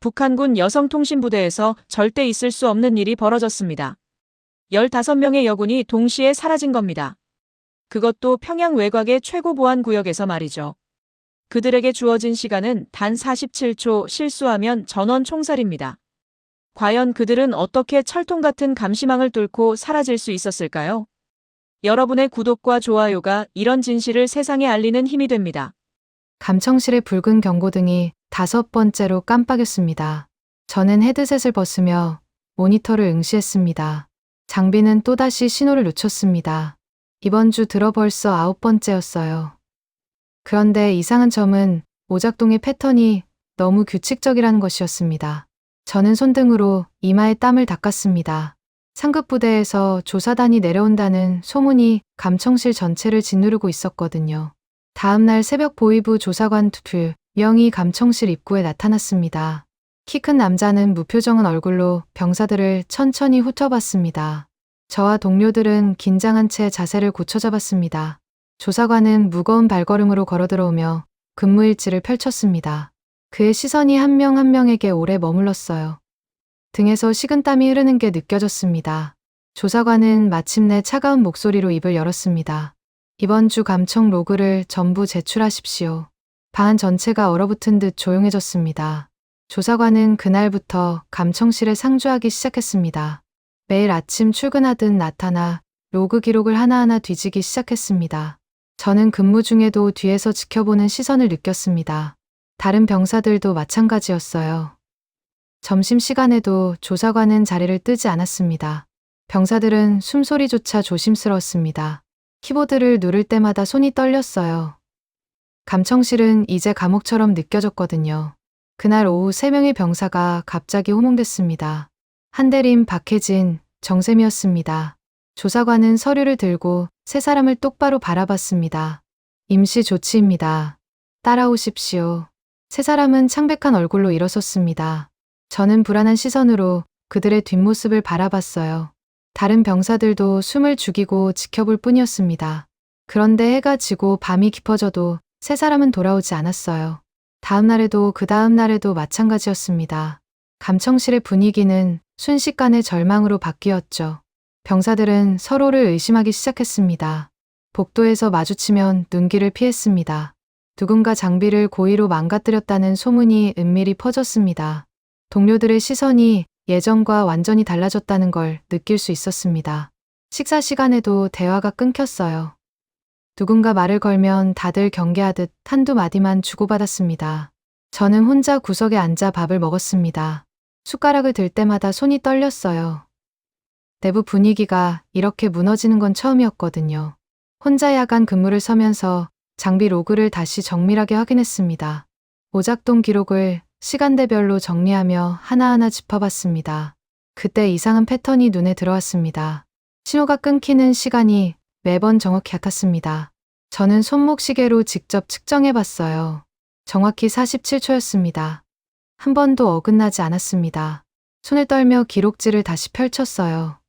북한군 여성통신부대에서 절대 있을 수 없는 일이 벌어졌습니다. 15명의 여군이 동시에 사라진 겁니다. 그것도 평양 외곽의 최고 보안 구역에서 말이죠. 그들에게 주어진 시간은 단 47초, 실수하면 전원 총살입니다. 과연 그들은 어떻게 철통 같은 감시망을 뚫고 사라질 수 있었을까요? 여러분의 구독과 좋아요가 이런 진실을 세상에 알리는 힘이 됩니다. 감청실의 붉은 경고등이 5번째로 깜빡였습니다. 저는 헤드셋을 벗으며 모니터를 응시했습니다. 장비는 또다시 신호를 놓쳤습니다. 이번 주 들어 벌써 9번째였어요. 그런데 이상한 점은 오작동의 패턴이 너무 규칙적이라는 것이었습니다. 저는 손등으로 이마에 땀을 닦았습니다. 상급 부대에서 조사단이 내려온다는 소문이 감청실 전체를 짓누르고 있었거든요. 다음 날 새벽 보위부 조사관 2명이 감청실 입구에 나타났습니다. 키 큰 남자는 무표정한 얼굴로 병사들을 천천히 훑어봤습니다. 저와 동료들은 긴장한 채 자세를 고쳐잡았습니다. 조사관은 무거운 발걸음으로 걸어들어오며 근무일지를 펼쳤습니다. 그의 시선이 한 명 한 명에게 오래 머물렀어요. 등에서 식은땀이 흐르는 게 느껴졌습니다. 조사관은 마침내 차가운 목소리로 입을 열었습니다. 이번 주 감청 로그를 전부 제출하십시오. 방 전체가 얼어붙은 듯 조용해졌습니다. 조사관은 그날부터 감청실에 상주하기 시작했습니다. 매일 아침 출근하듯 나타나 로그 기록을 하나하나 뒤지기 시작했습니다. 저는 근무 중에도 뒤에서 지켜보는 시선을 느꼈습니다. 다른 병사들도 마찬가지였어요. 점심시간에도 조사관은 자리를 뜨지 않았습니다. 병사들은 숨소리조차 조심스러웠습니다. 키보드를 누를 때마다 손이 떨렸어요. 감청실은 이제 감옥처럼 느껴졌거든요. 그날 오후 3명의 병사가 갑자기 호몽됐습니다. 한대림, 박혜진, 정샘이었습니다. 조사관은 서류를 들고 3사람을 똑바로 바라봤습니다. 임시 조치입니다. 따라오십시오. 3사람은 창백한 얼굴로 일어섰습니다. 저는 불안한 시선으로 그들의 뒷모습을 바라봤어요. 다른 병사들도 숨을 죽이고 지켜볼 뿐이었습니다. 그런데 해가 지고 밤이 깊어져도 3사람은 돌아오지 않았어요. 다음 날에도 그 다음 날에도 마찬가지였습니다. 감청실의 분위기는 순식간에 절망으로 바뀌었죠. 병사들은 서로를 의심하기 시작했습니다. 복도에서 마주치면 눈길을 피했습니다. 누군가 장비를 고의로 망가뜨렸다는 소문이 은밀히 퍼졌습니다. 동료들의 시선이 예전과 완전히 달라졌다는 걸 느낄 수 있었습니다. 식사 시간에도 대화가 끊겼어요. 누군가 말을 걸면 다들 경계하듯 한두 마디만 주고받았습니다. 저는 혼자 구석에 앉아 밥을 먹었습니다. 숟가락을 들 때마다 손이 떨렸어요. 내부 분위기가 이렇게 무너지는 건 처음이었거든요. 혼자 야간 근무를 서면서 장비 로그를 다시 정밀하게 확인했습니다. 오작동 기록을 시간대별로 정리하며 하나하나 짚어봤습니다. 그때 이상한 패턴이 눈에 들어왔습니다. 신호가 끊기는 시간이 매번 정확히 같았습니다. 저는 손목시계로 직접 측정해봤어요. 정확히 47초였습니다. 한 번도 어긋나지 않았습니다. 손을 떨며 기록지를 다시 펼쳤어요.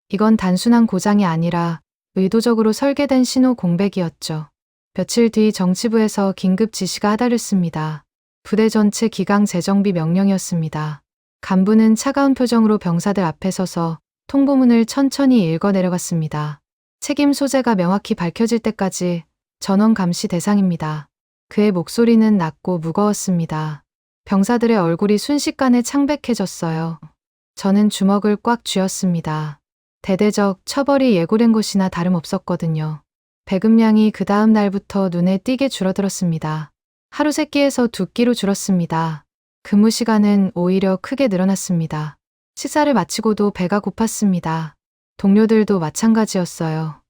이건 단순한 고장이 아니라 의도적으로 설계된 신호 공백이었죠. 며칠 뒤 정치부에서 긴급 지시가 하달했습니다. 부대 전체 기강 재정비 명령이었습니다. 간부는 차가운 표정으로 병사들 앞에 서서 통보문을 천천히 읽어 내려갔습니다. 책임 소재가 명확히 밝혀질 때까지 전원 감시 대상입니다. 그의 목소리는 낮고 무거웠습니다. 병사들의 얼굴이 순식간에 창백해졌어요. 저는 주먹을 꽉 쥐었습니다. 대대적 처벌이 예고된 것이나 다름없었거든요. 배급량이 그 다음 날부터 눈에 띄게 줄어들었습니다. 하루 3끼에서 2끼로 줄었습니다. 근무 시간은 오히려 크게 늘어났습니다. 식사를 마치고도 배가 고팠습니다. 동료들도 마찬가지였어요.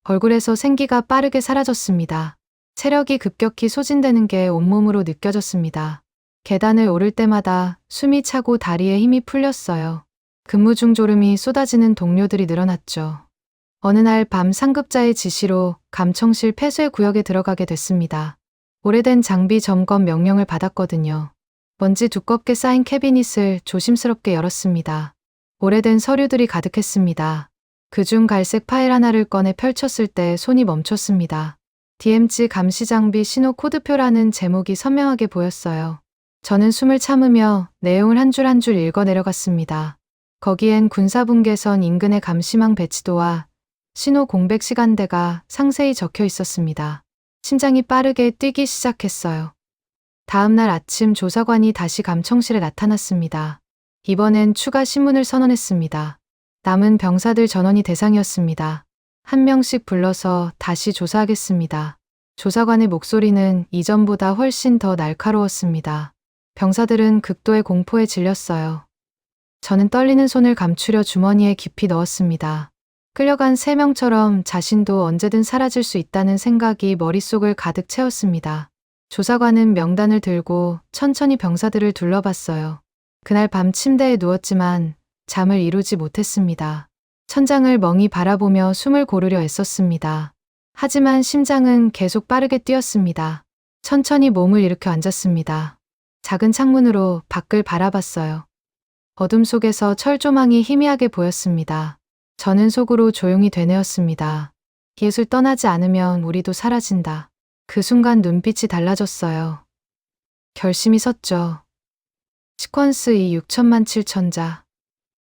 얼굴에서 생기가 빠르게 사라졌습니다. 체력이 급격히 소진되는 게 온몸으로 느껴졌습니다. 계단을 오를 때마다 숨이 차고 다리에 힘이 풀렸어요. 근무 중 졸음이 쏟아지는 동료들이 늘어났죠. 어느 날 밤 상급자의 지시로 감청실 폐쇄 구역에 들어가게 됐습니다. 오래된 장비 점검 명령을 받았거든요. 먼지 두껍게 쌓인 캐비닛을 조심스럽게 열었습니다. 오래된 서류들이 가득했습니다. 그중 갈색 파일 하나를 꺼내 펼쳤을 때 손이 멈췄습니다. DMZ 감시 장비 신호 코드표라는 제목이 선명하게 보였어요. 저는 숨을 참으며 내용을 한 줄 한 줄 읽어 내려갔습니다. 거기엔 군사분계선 인근의 감시망 배치도와 신호 공백 시간대가 상세히 적혀 있었습니다. 심장이 빠르게 뛰기 시작했어요. 다음 날 아침 조사관이 다시 감청실에 나타났습니다. 이번엔 추가 신문을 선언했습니다. 남은 병사들 전원이 대상이었습니다. 한 명씩 불러서 다시 조사하겠습니다. 조사관의 목소리는 이전보다 훨씬 더 날카로웠습니다. 병사들은 극도의 공포에 질렸어요. 저는 떨리는 손을 감추려 주머니에 깊이 넣었습니다. 끌려간 3명처럼 자신도 언제든 사라질 수 있다는 생각이 머릿속을 가득 채웠습니다. 조사관은 명단을 들고 천천히 병사들을 둘러봤어요. 그날 밤 침대에 누웠지만 잠을 이루지 못했습니다. 천장을 멍히 바라보며 숨을 고르려 애썼습니다. 하지만 심장은 계속 빠르게 뛰었습니다. 천천히 몸을 일으켜 앉았습니다. 작은 창문으로 밖을 바라봤어요. 어둠 속에서 철조망이 희미하게 보였습니다. 저는 속으로 조용히 되뇌었습니다. 예술 떠나지 않으면 우리도 사라진다. 그 순간 눈빛이 달라졌어요. 결심이 섰죠. 시퀀스 이 6천만 7천자.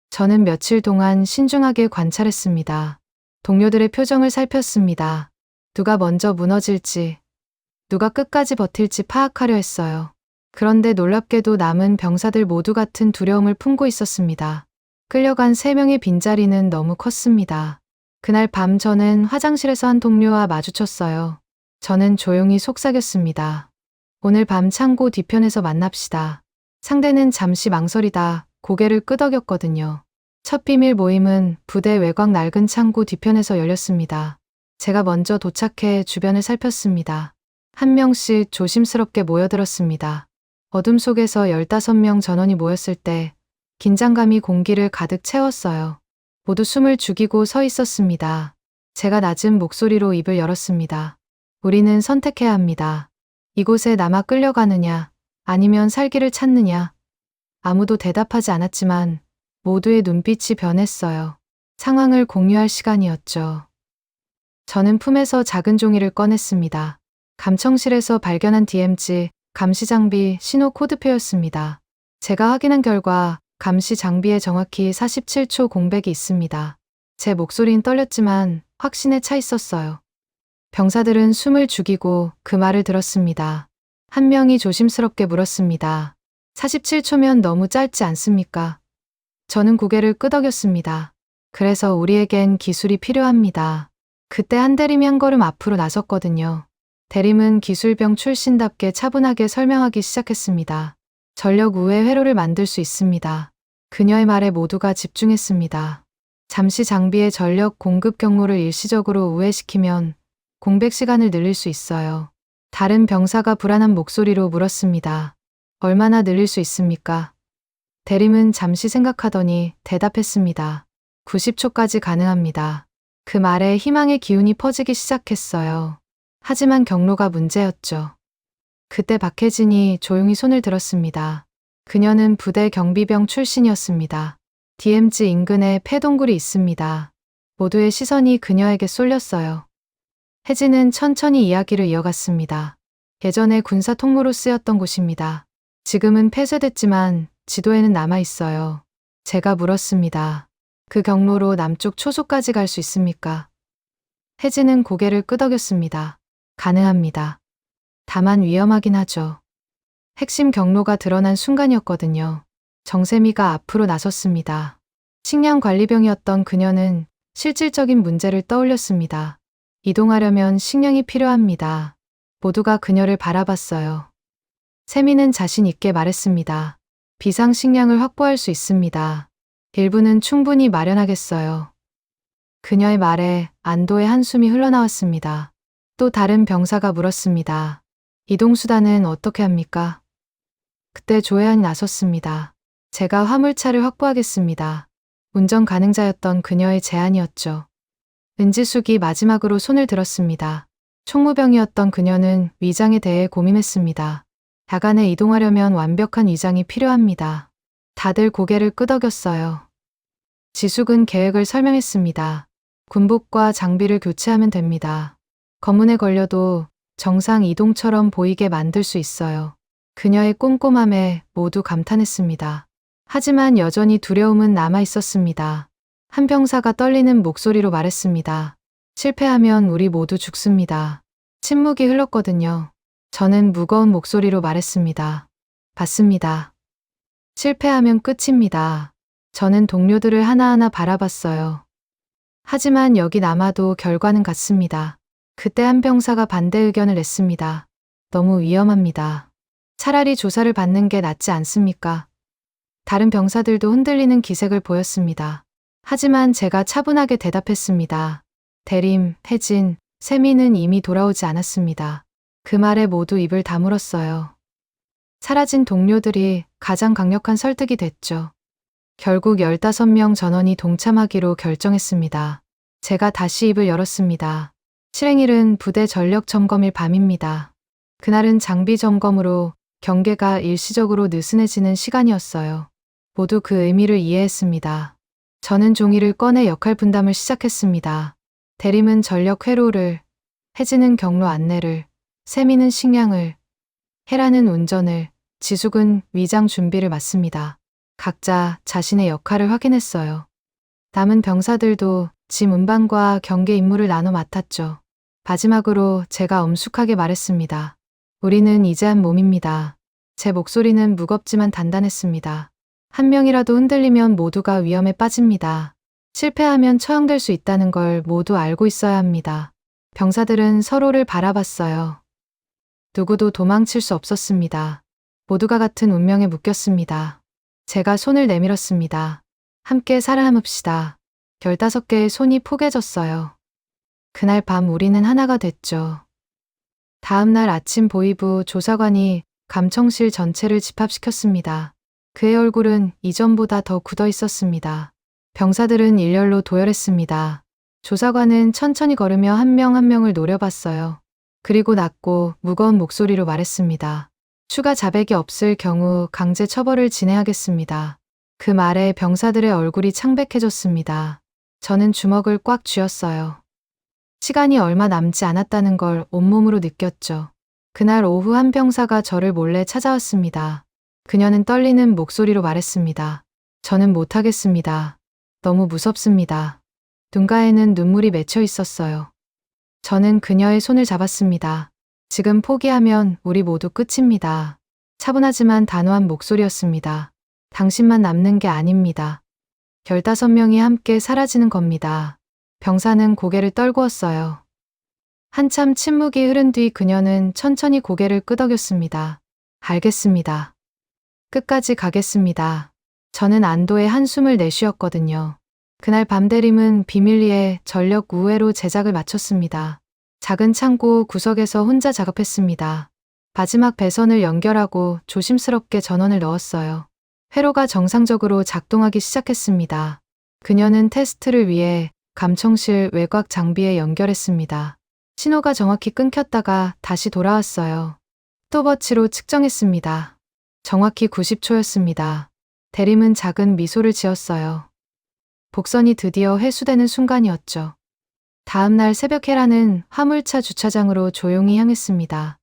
저는 며칠 동안 신중하게 관찰했습니다. 동료들의 표정을 살폈습니다. 누가 먼저 무너질지, 누가 끝까지 버틸지 파악하려 했어요. 그런데 놀랍게도 남은 병사들 모두 같은 두려움을 품고 있었습니다. 끌려간 3명의 빈자리는 너무 컸습니다. 그날 밤 저는 화장실에서 한 동료와 마주쳤어요. 저는 조용히 속삭였습니다. 오늘 밤 창고 뒤편에서 만납시다. 상대는 잠시 망설이다 고개를 끄덕였거든요. 첫 비밀 모임은 부대 외곽 낡은 창고 뒤편에서 열렸습니다. 제가 먼저 도착해 주변을 살폈습니다. 한 명씩 조심스럽게 모여들었습니다. 어둠 속에서 15명 전원이 모였을 때 긴장감이 공기를 가득 채웠어요. 모두 숨을 죽이고 서 있었습니다. 제가 낮은 목소리로 입을 열었습니다. 우리는 선택해야 합니다. 이곳에 남아 끌려가느냐, 아니면 살기를 찾느냐. 아무도 대답하지 않았지만 모두의 눈빛이 변했어요. 상황을 공유할 시간이었죠. 저는 품에서 작은 종이를 꺼냈습니다. 감청실에서 발견한 DMZ, 감시 장비 신호 코드표였습니다. 제가 확인한 결과 감시 장비에 정확히 47초 공백이 있습니다. 제 목소리는 떨렸지만 확신에 차 있었어요. 병사들은 숨을 죽이고 그 말을 들었습니다. 한 명이 조심스럽게 물었습니다. 47초면 너무 짧지 않습니까? 저는 고개를 끄덕였습니다. 그래서 우리에겐 기술이 필요합니다. 그때 한 대림이 한 걸음 앞으로 나섰거든요. 대림은 기술병 출신답게 차분하게 설명하기 시작했습니다. 전력 우회 회로를 만들 수 있습니다. 그녀의 말에 모두가 집중했습니다. 잠시 장비의 전력 공급 경로를 일시적으로 우회시키면 공백 시간을 늘릴 수 있어요. 다른 병사가 불안한 목소리로 물었습니다. 얼마나 늘릴 수 있습니까? 대림은 잠시 생각하더니 대답했습니다. 90초까지 가능합니다. 그 말에 희망의 기운이 퍼지기 시작했어요. 하지만 경로가 문제였죠. 그때 박혜진이 조용히 손을 들었습니다. 그녀는 부대 경비병 출신이었습니다. DMZ 인근에 폐동굴이 있습니다. 모두의 시선이 그녀에게 쏠렸어요. 혜진은 천천히 이야기를 이어갔습니다. 예전에 군사 통로로 쓰였던 곳입니다. 지금은 폐쇄됐지만 지도에는 남아 있어요. 제가 물었습니다. 그 경로로 남쪽 초소까지 갈 수 있습니까? 혜진은 고개를 끄덕였습니다. 가능합니다. 다만 위험하긴 하죠. 핵심 경로가 드러난 순간이었거든요. 정세미가 앞으로 나섰습니다. 식량 관리병이었던 그녀는 실질적인 문제를 떠올렸습니다. 이동하려면 식량이 필요합니다. 모두가 그녀를 바라봤어요. 세미는 자신 있게 말했습니다. 비상식량을 확보할 수 있습니다. 일부는 충분히 마련하겠어요. 그녀의 말에 안도의 한숨이 흘러나왔습니다. 또 다른 병사가 물었습니다. 이동수단은 어떻게 합니까? 그때 조혜안이 나섰습니다. 제가 화물차를 확보하겠습니다. 운전 가능자였던 그녀의 제안이었죠. 은지숙이 마지막으로 손을 들었습니다. 총무병이었던 그녀는 위장에 대해 고민했습니다. 야간에 이동하려면 완벽한 위장이 필요합니다. 다들 고개를 끄덕였어요. 지숙은 계획을 설명했습니다. 군복과 장비를 교체하면 됩니다. 검문에 걸려도 정상 이동처럼 보이게 만들 수 있어요. 그녀의 꼼꼼함에 모두 감탄했습니다. 하지만 여전히 두려움은 남아 있었습니다. 한 병사가 떨리는 목소리로 말했습니다. 실패하면 우리 모두 죽습니다. 침묵이 흘렀거든요. 저는 무거운 목소리로 말했습니다. 받습니다. 실패하면 끝입니다. 저는 동료들을 하나하나 바라봤어요. 하지만 여기 남아도 결과는 같습니다. 그때 한 병사가 반대 의견을 냈습니다. 너무 위험합니다. 차라리 조사를 받는 게 낫지 않습니까? 다른 병사들도 흔들리는 기색을 보였습니다. 하지만 제가 차분하게 대답했습니다. 대림, 혜진, 세미는 이미 돌아오지 않았습니다. 그 말에 모두 입을 다물었어요. 사라진 동료들이 가장 강력한 설득이 됐죠. 결국 15명 전원이 동참하기로 결정했습니다. 제가 다시 입을 열었습니다. 실행일은 부대 전력 점검일 밤입니다. 그날은 장비 점검으로 경계가 일시적으로 느슨해지는 시간이었어요. 모두 그 의미를 이해했습니다. 저는 종이를 꺼내 역할 분담을 시작했습니다. 대림은 전력 회로를, 혜진은 경로 안내를, 세미는 식량을, 헤라는 운전을, 지숙은 위장 준비를 맡습니다. 각자 자신의 역할을 확인했어요. 남은 병사들도 짐 운반과 경계 임무를 나눠 맡았죠. 마지막으로 제가 엄숙하게 말했습니다. 우리는 이제 한 몸입니다. 제 목소리는 무겁지만 단단했습니다. 한 명이라도 흔들리면 모두가 위험에 빠집니다. 실패하면 처형될 수 있다는 걸 모두 알고 있어야 합니다. 병사들은 서로를 바라봤어요. 누구도 도망칠 수 없었습니다. 모두가 같은 운명에 묶였습니다. 제가 손을 내밀었습니다. 함께 살아남읍시다. 15개의 손이 포개졌어요. 그날 밤 우리는 하나가 됐죠. 다음 날 아침 보위부 조사관이 감청실 전체를 집합시켰습니다. 그의 얼굴은 이전보다 더 굳어 있었습니다. 병사들은 일렬로 도열했습니다. 조사관은 천천히 걸으며 한 명 한 명을 노려봤어요. 그리고 낮고 무거운 목소리로 말했습니다. 추가 자백이 없을 경우 강제 처벌을 진행하겠습니다. 그 말에 병사들의 얼굴이 창백해졌습니다. 저는 주먹을 꽉 쥐었어요. 시간이 얼마 남지 않았다는 걸 온몸으로 느꼈죠. 그날 오후 한 병사가 저를 몰래 찾아왔습니다. 그녀는 떨리는 목소리로 말했습니다. 저는 못하겠습니다. 너무 무섭습니다. 눈가에는 눈물이 맺혀 있었어요. 저는 그녀의 손을 잡았습니다. 지금 포기하면 우리 모두 끝입니다. 차분하지만 단호한 목소리였습니다. 당신만 남는 게 아닙니다. 15명이 함께 사라지는 겁니다. 병사는 고개를 떨구었어요. 한참 침묵이 흐른 뒤 그녀는 천천히 고개를 끄덕였습니다. 알겠습니다. 끝까지 가겠습니다. 저는 안도의 한숨을 내쉬었거든요. 그날 밤 대림은 비밀리에 전력 우회로 제작을 마쳤습니다. 작은 창고 구석에서 혼자 작업했습니다. 마지막 배선을 연결하고 조심스럽게 전원을 넣었어요. 회로가 정상적으로 작동하기 시작했습니다. 그녀는 테스트를 위해 감청실 외곽 장비에 연결했습니다. 신호가 정확히 끊겼다가 다시 돌아왔어요. 스톱워치로 측정했습니다. 정확히 90초였습니다. 대림은 작은 미소를 지었어요. 복선이 드디어 회수되는 순간이었죠. 다음 날 새벽 헤라는 화물차 주차장으로 조용히 향했습니다.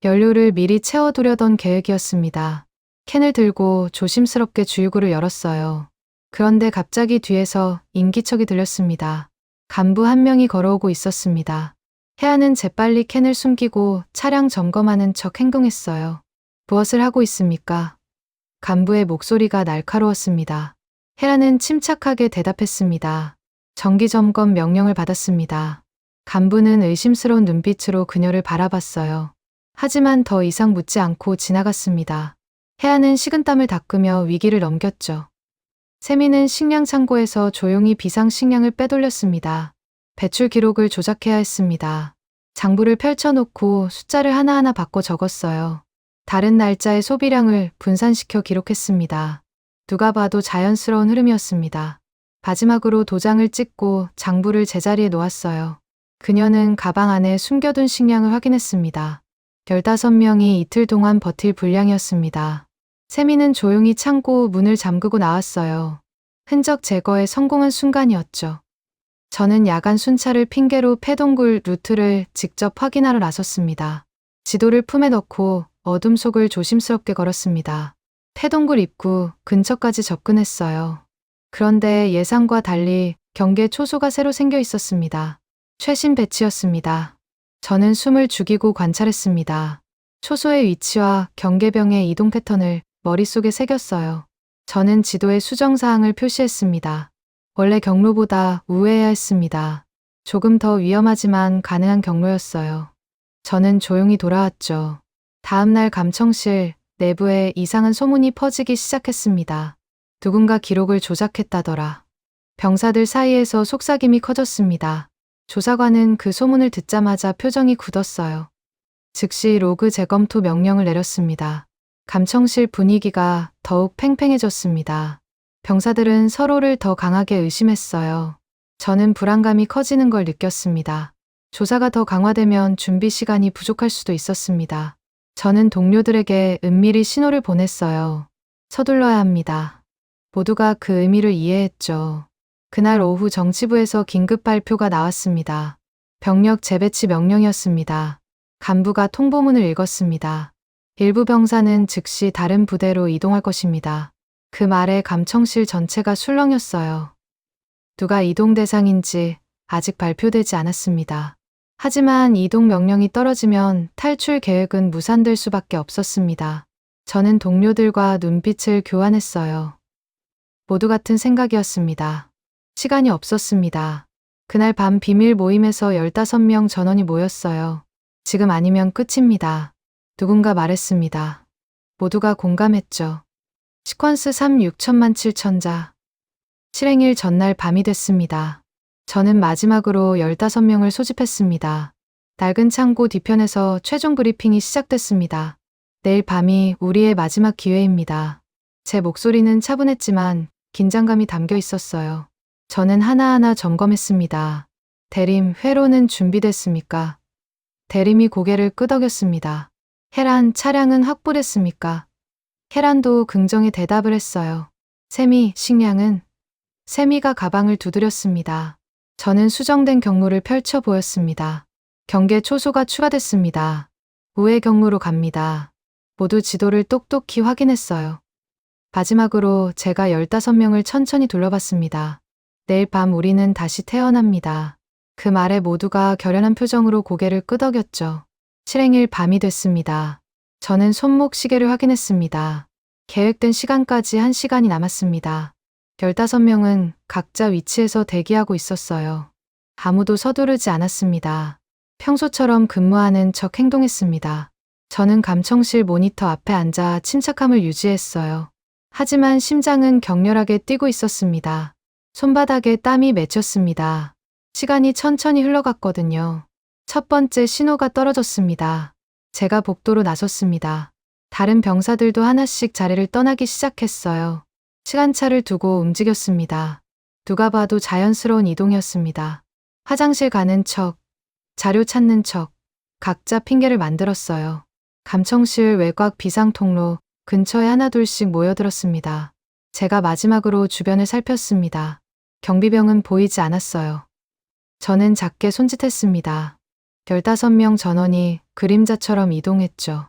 연료를 미리 채워두려던 계획이었습니다. 캔을 들고 조심스럽게 주유구를 열었어요. 그런데 갑자기 뒤에서 인기척이 들렸습니다. 간부 한 명이 걸어오고 있었습니다. 혜아는 재빨리 캔을 숨기고 차량 점검하는 척 행동했어요. 무엇을 하고 있습니까? 간부의 목소리가 날카로웠습니다. 혜라는 침착하게 대답했습니다. 정기점검 명령을 받았습니다. 간부는 의심스러운 눈빛으로 그녀를 바라봤어요. 하지만 더 이상 묻지 않고 지나갔습니다. 혜아는 식은땀을 닦으며 위기를 넘겼죠. 세미는 식량 창고에서 조용히 비상 식량을 빼돌렸습니다. 배출 기록을 조작해야 했습니다. 장부를 펼쳐놓고 숫자를 하나하나 바꿔 적었어요. 다른 날짜의 소비량을 분산시켜 기록했습니다. 누가 봐도 자연스러운 흐름이었습니다. 마지막으로 도장을 찍고 장부를 제자리에 놓았어요. 그녀는 가방 안에 숨겨둔 식량을 확인했습니다. 15명이 이틀 동안 버틸 분량이었습니다. 세미는 조용히 창고 문을 잠그고 나왔어요. 흔적 제거에 성공한 순간이었죠. 저는 야간 순찰을 핑계로 폐동굴 루트를 직접 확인하러 나섰습니다. 지도를 품에 넣고 어둠 속을 조심스럽게 걸었습니다. 태동굴 입구 근처까지 접근했어요. 그런데 예상과 달리 경계 초소가 새로 생겨 있었습니다. 최신 배치였습니다. 저는 숨을 죽이고 관찰했습니다. 초소의 위치와 경계병의 이동 패턴을 머릿속에 새겼어요. 저는 지도에 수정사항을 표시했습니다. 원래 경로보다 우회해야 했습니다. 조금 더 위험하지만 가능한 경로였어요. 저는 조용히 돌아왔죠. 다음날 감청실 내부에 이상한 소문이 퍼지기 시작했습니다. 누군가 기록을 조작했다더라. 병사들 사이에서 속삭임이 커졌습니다. 조사관은 그 소문을 듣자마자 표정이 굳었어요. 즉시 로그 재검토 명령을 내렸습니다. 감청실 분위기가 더욱 팽팽해졌습니다. 병사들은 서로를 더 강하게 의심했어요. 저는 불안감이 커지는 걸 느꼈습니다. 조사가 더 강화되면 준비 시간이 부족할 수도 있었습니다. 저는 동료들에게 은밀히 신호를 보냈어요. 서둘러야 합니다. 모두가 그 의미를 이해했죠. 그날 오후 정치부에서 긴급 발표가 나왔습니다. 병력 재배치 명령이었습니다. 간부가 통보문을 읽었습니다. 일부 병사는 즉시 다른 부대로 이동할 것입니다. 그 말에 감청실 전체가 술렁였어요. 누가 이동 대상인지 아직 발표되지 않았습니다. 하지만 이동 명령이 떨어지면 탈출 계획은 무산될 수밖에 없었습니다. 저는 동료들과 눈빛을 교환했어요. 모두 같은 생각이었습니다. 시간이 없었습니다. 그날 밤 비밀 모임에서 15명 전원이 모였어요. 지금 아니면 끝입니다. 누군가 말했습니다. 모두가 공감했죠. 시퀀스 3 6천만 7천자. 실행일 전날 밤이 됐습니다. 저는 마지막으로 15명을 소집했습니다. 낡은 창고 뒤편에서 최종 브리핑이 시작됐습니다. 내일 밤이 우리의 마지막 기회입니다. 제 목소리는 차분했지만 긴장감이 담겨 있었어요. 저는 하나하나 점검했습니다. 대림, 회로는 준비됐습니까? 대림이 고개를 끄덕였습니다. 헤란, 차량은 확보됐습니까? 헤란도 긍정의 대답을 했어요. 세미, 식량은? 세미가 가방을 두드렸습니다. 저는 수정된 경로를 펼쳐 보였습니다. 경계 초소가 추가됐습니다. 우회 경로로 갑니다. 모두 지도를 똑똑히 확인했어요. 마지막으로 제가 15명을 천천히 둘러봤습니다. 내일 밤 우리는 다시 태어납니다. 그 말에 모두가 결연한 표정으로 고개를 끄덕였죠. 실행일 밤이 됐습니다. 저는 손목 시계를 확인했습니다. 계획된 시간까지 1시간이 남았습니다. 15명은 각자 위치에서 대기하고 있었어요. 아무도 서두르지 않았습니다. 평소처럼 근무하는 척 행동했습니다. 저는 감청실 모니터 앞에 앉아 침착함을 유지했어요. 하지만 심장은 격렬하게 뛰고 있었습니다. 손바닥에 땀이 맺혔습니다. 시간이 천천히 흘러갔거든요. 첫 번째 신호가 떨어졌습니다. 제가 복도로 나섰습니다. 다른 병사들도 하나씩 자리를 떠나기 시작했어요. 시간차를 두고 움직였습니다. 누가 봐도 자연스러운 이동이었습니다. 화장실 가는 척, 자료 찾는 척, 각자 핑계를 만들었어요. 감청실 외곽 비상통로 근처에 하나둘씩 모여들었습니다. 제가 마지막으로 주변을 살폈습니다. 경비병은 보이지 않았어요. 저는 작게 손짓했습니다. 15명 전원이 그림자처럼 이동했죠.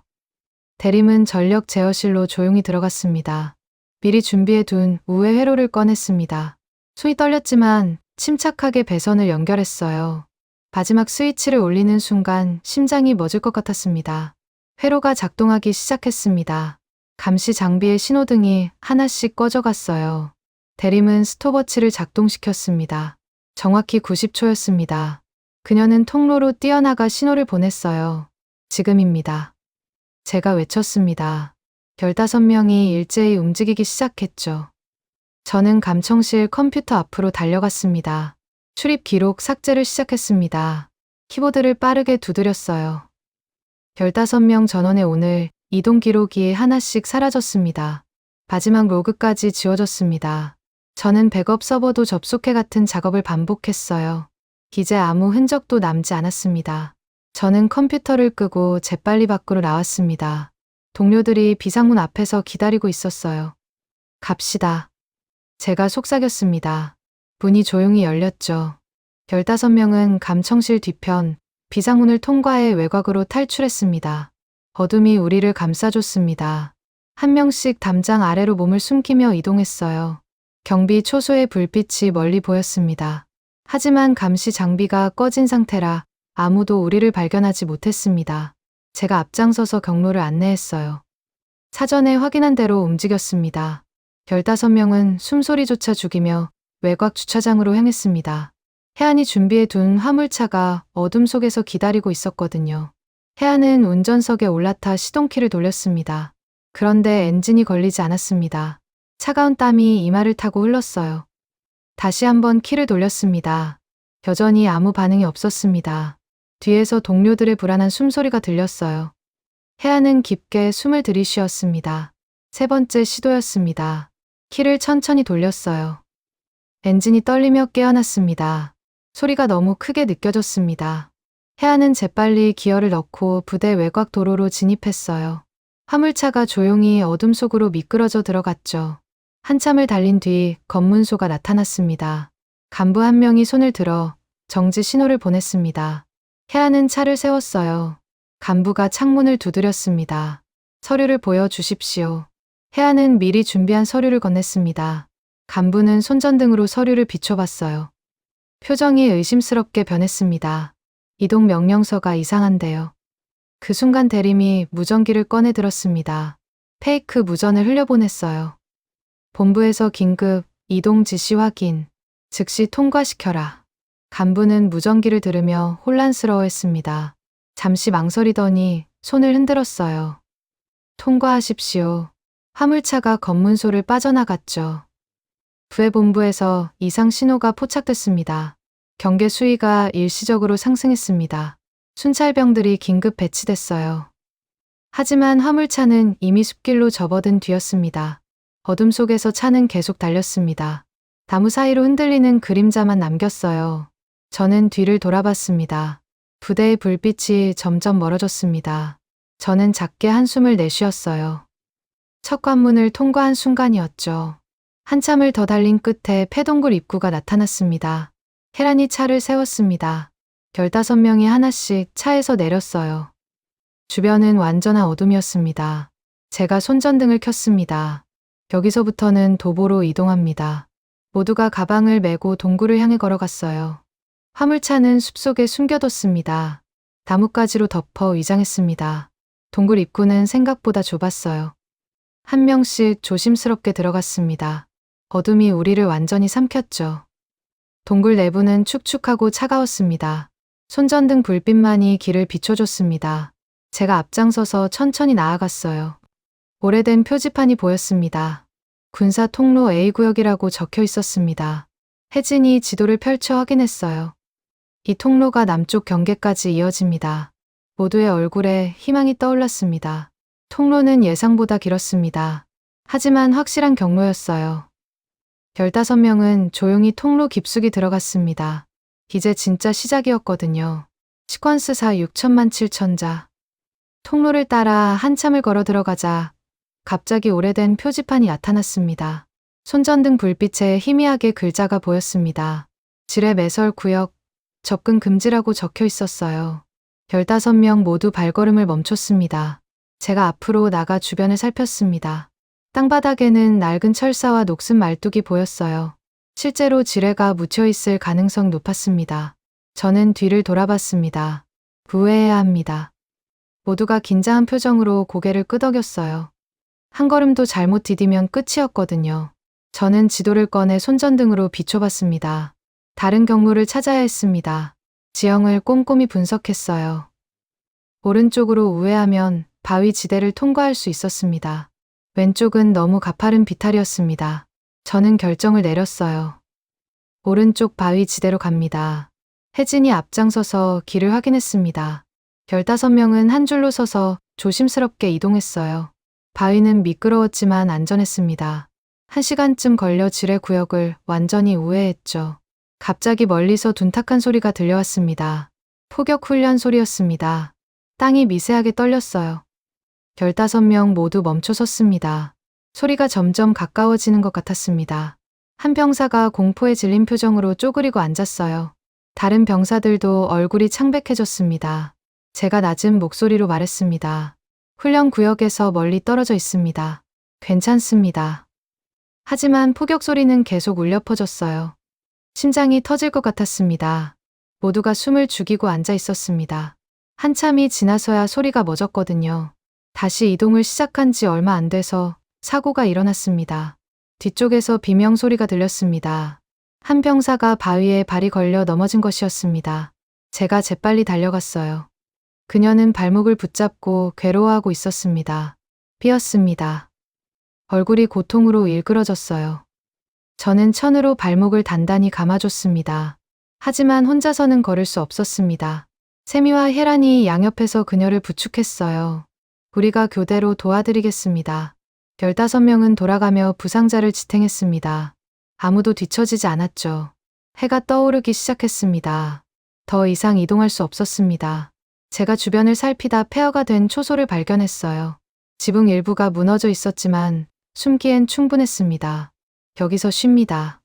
대림은 전력 제어실로 조용히 들어갔습니다. 미리 준비해둔 우회 회로를 꺼냈습니다. 손이 떨렸지만 침착하게 배선을 연결했어요. 마지막 스위치를 올리는 순간 심장이 멎을 것 같았습니다. 회로가 작동하기 시작했습니다. 감시 장비의 신호등이 하나씩 꺼져갔어요. 대림은 스톱워치를 작동시켰습니다. 정확히 90초였습니다. 그녀는 통로로 뛰어나가 신호를 보냈어요. 지금입니다. 제가 외쳤습니다. 15명이 일제히 움직이기 시작했죠. 저는 감청실 컴퓨터 앞으로 달려갔습니다. 출입 기록 삭제를 시작했습니다. 키보드를 빠르게 두드렸어요. 15명 전원의 오늘 이동 기록이 하나씩 사라졌습니다. 마지막 로그까지 지워졌습니다. 저는 백업 서버도 접속해 같은 작업을 반복했어요. 이제 아무 흔적도 남지 않았습니다. 저는 컴퓨터를 끄고 재빨리 밖으로 나왔습니다. 동료들이 비상문 앞에서 기다리고 있었어요. 갑시다. 제가 속삭였습니다. 문이 조용히 열렸죠. 15명은 감청실 뒤편 비상문을 통과해 외곽으로 탈출했습니다. 어둠이 우리를 감싸줬습니다. 한 명씩 담장 아래로 몸을 숨기며 이동했어요. 경비 초소의 불빛이 멀리 보였습니다. 하지만 감시 장비가 꺼진 상태라 아무도 우리를 발견하지 못했습니다. 제가 앞장서서 경로를 안내했어요. 사전에 확인한 대로 움직였습니다. 15명은 숨소리조차 죽이며 외곽 주차장으로 향했습니다. 혜안이 준비해 둔 화물차가 어둠 속에서 기다리고 있었거든요. 혜안은 운전석에 올라타 시동키를 돌렸습니다. 그런데 엔진이 걸리지 않았습니다. 차가운 땀이 이마를 타고 흘렀어요. 다시 한번 키를 돌렸습니다. 여전히 아무 반응이 없었습니다. 뒤에서 동료들의 불안한 숨소리가 들렸어요. 혜안은 깊게 숨을 들이쉬었습니다. 세 번째 시도였습니다. 키를 천천히 돌렸어요. 엔진이 떨리며 깨어났습니다. 소리가 너무 크게 느껴졌습니다. 혜안은 재빨리 기어를 넣고 부대 외곽 도로로 진입했어요. 화물차가 조용히 어둠 속으로 미끄러져 들어갔죠. 한참을 달린 뒤 검문소가 나타났습니다. 간부 한 명이 손을 들어 정지 신호를 보냈습니다. 혜안은 차를 세웠어요. 간부가 창문을 두드렸습니다. 서류를 보여주십시오. 혜안은 미리 준비한 서류를 건넸습니다. 간부는 손전등으로 서류를 비춰봤어요. 표정이 의심스럽게 변했습니다. 이동 명령서가 이상한데요. 그 순간 대림이 무전기를 꺼내 들었습니다. 페이크 무전을 흘려보냈어요. 본부에서 긴급 이동 지시 확인, 즉시 통과시켜라. 간부는 무전기를 들으며 혼란스러워했습니다. 잠시 망설이더니 손을 흔들었어요. 통과하십시오. 화물차가 검문소를 빠져나갔죠. 부해본부에서 이상 신호가 포착됐습니다. 경계 수위가 일시적으로 상승했습니다. 순찰병들이 긴급 배치됐어요. 하지만 화물차는 이미 숲길로 접어든 뒤였습니다. 어둠 속에서 차는 계속 달렸습니다. 나무 사이로 흔들리는 그림자만 남겼어요. 저는 뒤를 돌아봤습니다. 부대의 불빛이 점점 멀어졌습니다. 저는 작게 한숨을 내쉬었어요. 첫 관문을 통과한 순간이었죠. 한참을 더 달린 끝에 폐동굴 입구가 나타났습니다. 혜란이 차를 세웠습니다. 15명이 하나씩 차에서 내렸어요. 주변은 완전한 어둠이었습니다. 제가 손전등을 켰습니다. 여기서부터는 도보로 이동합니다. 모두가 가방을 메고 동굴을 향해 걸어갔어요. 화물차는 숲속에 숨겨뒀습니다. 나뭇가지로 덮어 위장했습니다. 동굴 입구는 생각보다 좁았어요. 한 명씩 조심스럽게 들어갔습니다. 어둠이 우리를 완전히 삼켰죠. 동굴 내부는 축축하고 차가웠습니다. 손전등 불빛만이 길을 비춰줬습니다. 제가 앞장서서 천천히 나아갔어요. 오래된 표지판이 보였습니다. 군사 통로 A구역이라고 적혀 있었습니다. 혜진이 지도를 펼쳐 확인했어요. 이 통로가 남쪽 경계까지 이어집니다. 모두의 얼굴에 희망이 떠올랐습니다. 통로는 예상보다 길었습니다. 하지만 확실한 경로였어요. 15명은 조용히 통로 깊숙이 들어갔습니다. 이제 진짜 시작이었거든요. 시퀀스 4 6천만 7천자. 통로를 따라 한참을 걸어 들어가자 갑자기 오래된 표지판이 나타났습니다. 손전등 불빛에 희미하게 글자가 보였습니다. 지뢰 매설 구역, 접근 금지라고 적혀 있었어요. 15명 모두 발걸음을 멈췄습니다. 제가 앞으로 나가 주변을 살폈습니다. 땅바닥에는 낡은 철사와 녹슨 말뚝이 보였어요. 실제로 지뢰가 묻혀 있을 가능성이 높았습니다. 저는 뒤를 돌아봤습니다. 후회해야 합니다. 모두가 긴장한 표정으로 고개를 끄덕였어요. 한 걸음도 잘못 디디면 끝이었거든요. 저는 지도를 꺼내 손전등으로 비춰봤습니다. 다른 경로를 찾아야 했습니다. 지형을 꼼꼼히 분석했어요. 오른쪽으로 우회하면 바위 지대를 통과할 수 있었습니다. 왼쪽은 너무 가파른 비탈이었습니다. 저는 결정을 내렸어요. 오른쪽 바위 지대로 갑니다. 혜진이 앞장서서 길을 확인했습니다. 15명은 한 줄로 서서 조심스럽게 이동했어요. 바위는 미끄러웠지만 안전했습니다. 1시간쯤 걸려 지뢰 구역을 완전히 우회했죠. 갑자기 멀리서 둔탁한 소리가 들려왔습니다. 포격 훈련 소리였습니다. 땅이 미세하게 떨렸어요. 15명 모두 멈춰 섰습니다. 소리가 점점 가까워지는 것 같았습니다. 한 병사가 공포에 질린 표정으로 쪼그리고 앉았어요. 다른 병사들도 얼굴이 창백해졌습니다. 제가 낮은 목소리로 말했습니다. 훈련 구역에서 멀리 떨어져 있습니다. 괜찮습니다. 하지만 포격 소리는 계속 울려 퍼졌어요. 심장이 터질 것 같았습니다. 모두가 숨을 죽이고 앉아 있었습니다. 한참이 지나서야 소리가 멎었거든요. 다시 이동을 시작한 지 얼마 안 돼서 사고가 일어났습니다. 뒤쪽에서 비명 소리가 들렸습니다. 한 병사가 바위에 발이 걸려 넘어진 것이었습니다. 제가 재빨리 달려갔어요. 그녀는 발목을 붙잡고 괴로워하고 있었습니다. 삐었습니다. 얼굴이 고통으로 일그러졌어요. 저는 천으로 발목을 단단히 감아줬습니다. 하지만 혼자서는 걸을 수 없었습니다. 세미와 혜란이 양옆에서 그녀를 부축했어요. 우리가 교대로 도와드리겠습니다. 15명은 돌아가며 부상자를 지탱했습니다. 아무도 뒤처지지 않았죠. 해가 떠오르기 시작했습니다. 더 이상 이동할 수 없었습니다. 제가 주변을 살피다 폐허가 된 초소를 발견했어요. 지붕 일부가 무너져 있었지만 숨기엔 충분했습니다. 여기서 쉽니다.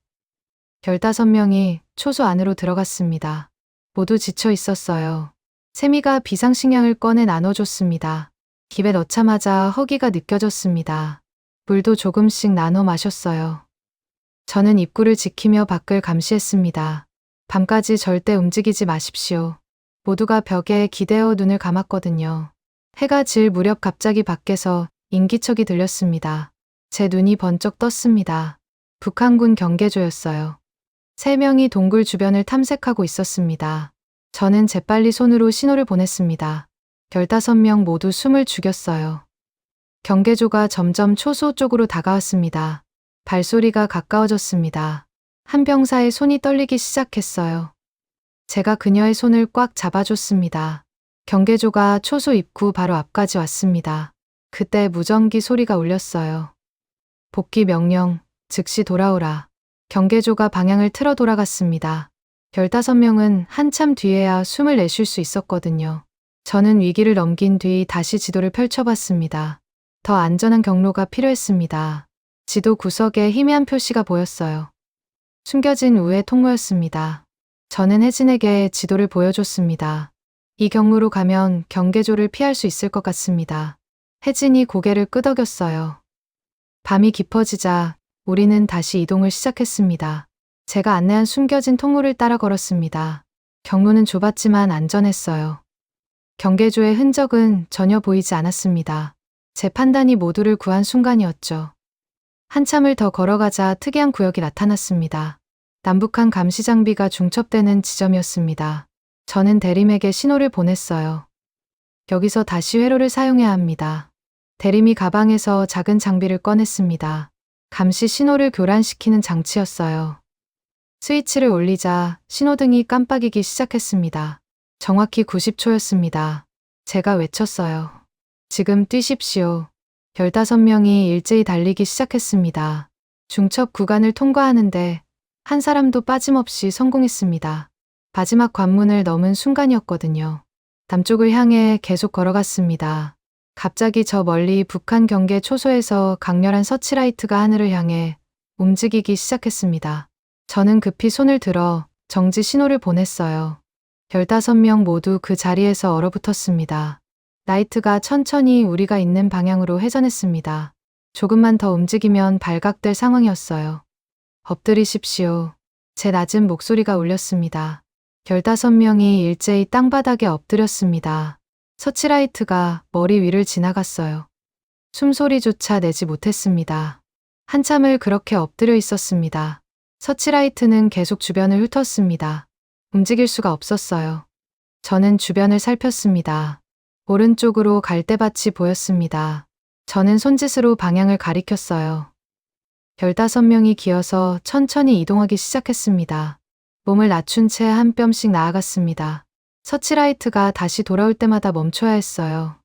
15명이 초소 안으로 들어갔습니다. 모두 지쳐 있었어요. 세미가 비상식량을 꺼내 나눠줬습니다. 입에 넣자마자 허기가 느껴졌습니다. 물도 조금씩 나눠 마셨어요. 저는 입구를 지키며 밖을 감시했습니다. 밤까지 절대 움직이지 마십시오. 모두가 벽에 기대어 눈을 감았거든요. 해가 질 무렵 갑자기 밖에서 인기척이 들렸습니다. 제 눈이 번쩍 떴습니다. 북한군 경계조였어요. 3명이 동굴 주변을 탐색하고 있었습니다. 저는 재빨리 손으로 신호를 보냈습니다. 15명 모두 숨을 죽였어요. 경계조가 점점 초소 쪽으로 다가왔습니다. 발소리가 가까워졌습니다. 한 병사의 손이 떨리기 시작했어요. 제가 그녀의 손을 꽉 잡아줬습니다. 경계조가 초소 입구 바로 앞까지 왔습니다. 그때 무전기 소리가 울렸어요. 복귀 명령, 즉시 돌아오라. 경계조가 방향을 틀어 돌아갔습니다. 15명은 한참 뒤에야 숨을 내쉴 수 있었거든요. 저는 위기를 넘긴 뒤 다시 지도를 펼쳐봤습니다. 더 안전한 경로가 필요했습니다. 지도 구석에 희미한 표시가 보였어요. 숨겨진 우회 통로였습니다. 저는 혜진에게 지도를 보여줬습니다. 이 경로로 가면 경계조를 피할 수 있을 것 같습니다. 혜진이 고개를 끄덕였어요. 밤이 깊어지자 우리는 다시 이동을 시작했습니다. 제가 안내한 숨겨진 통로를 따라 걸었습니다. 경로는 좁았지만 안전했어요. 경계조의 흔적은 전혀 보이지 않았습니다. 제 판단이 모두를 구한 순간이었죠. 한참을 더 걸어가자 특이한 구역이 나타났습니다. 남북한 감시 장비가 중첩되는 지점이었습니다. 저는 대림에게 신호를 보냈어요. 여기서 다시 회로를 사용해야 합니다. 대림이 가방에서 작은 장비를 꺼냈습니다. 감시 신호를 교란시키는 장치였어요. 스위치를 올리자 신호등이 깜빡이기 시작했습니다. 정확히 90초였습니다. 제가 외쳤어요. 지금 뛰십시오. 15명이 일제히 달리기 시작했습니다. 중첩 구간을 통과하는데 한 사람도 빠짐없이 성공했습니다. 마지막 관문을 넘은 순간이었거든요. 남쪽을 향해 계속 걸어갔습니다. 갑자기 저 멀리 북한 경계 초소에서 강렬한 서치라이트가 하늘을 향해 움직이기 시작했습니다. 저는 급히 손을 들어 정지 신호를 보냈어요. 15명 모두 그 자리에서 얼어붙었습니다. 라이트가 천천히 우리가 있는 방향으로 회전했습니다. 조금만 더 움직이면 발각될 상황이었어요. 엎드리십시오. 제 낮은 목소리가 울렸습니다. 15명이 일제히 땅바닥에 엎드렸습니다. 서치라이트가 머리 위를 지나갔어요. 숨소리조차 내지 못했습니다. 한참을 그렇게 엎드려 있었습니다. 서치라이트는 계속 주변을 훑었습니다. 움직일 수가 없었어요. 저는 주변을 살폈습니다. 오른쪽으로 갈대밭이 보였습니다. 저는 손짓으로 방향을 가리켰어요. 15명이 기어서 천천히 이동하기 시작했습니다. 몸을 낮춘 채 한 뼘씩 나아갔습니다. 서치라이트가 다시 돌아올 때마다 멈춰야 했어요.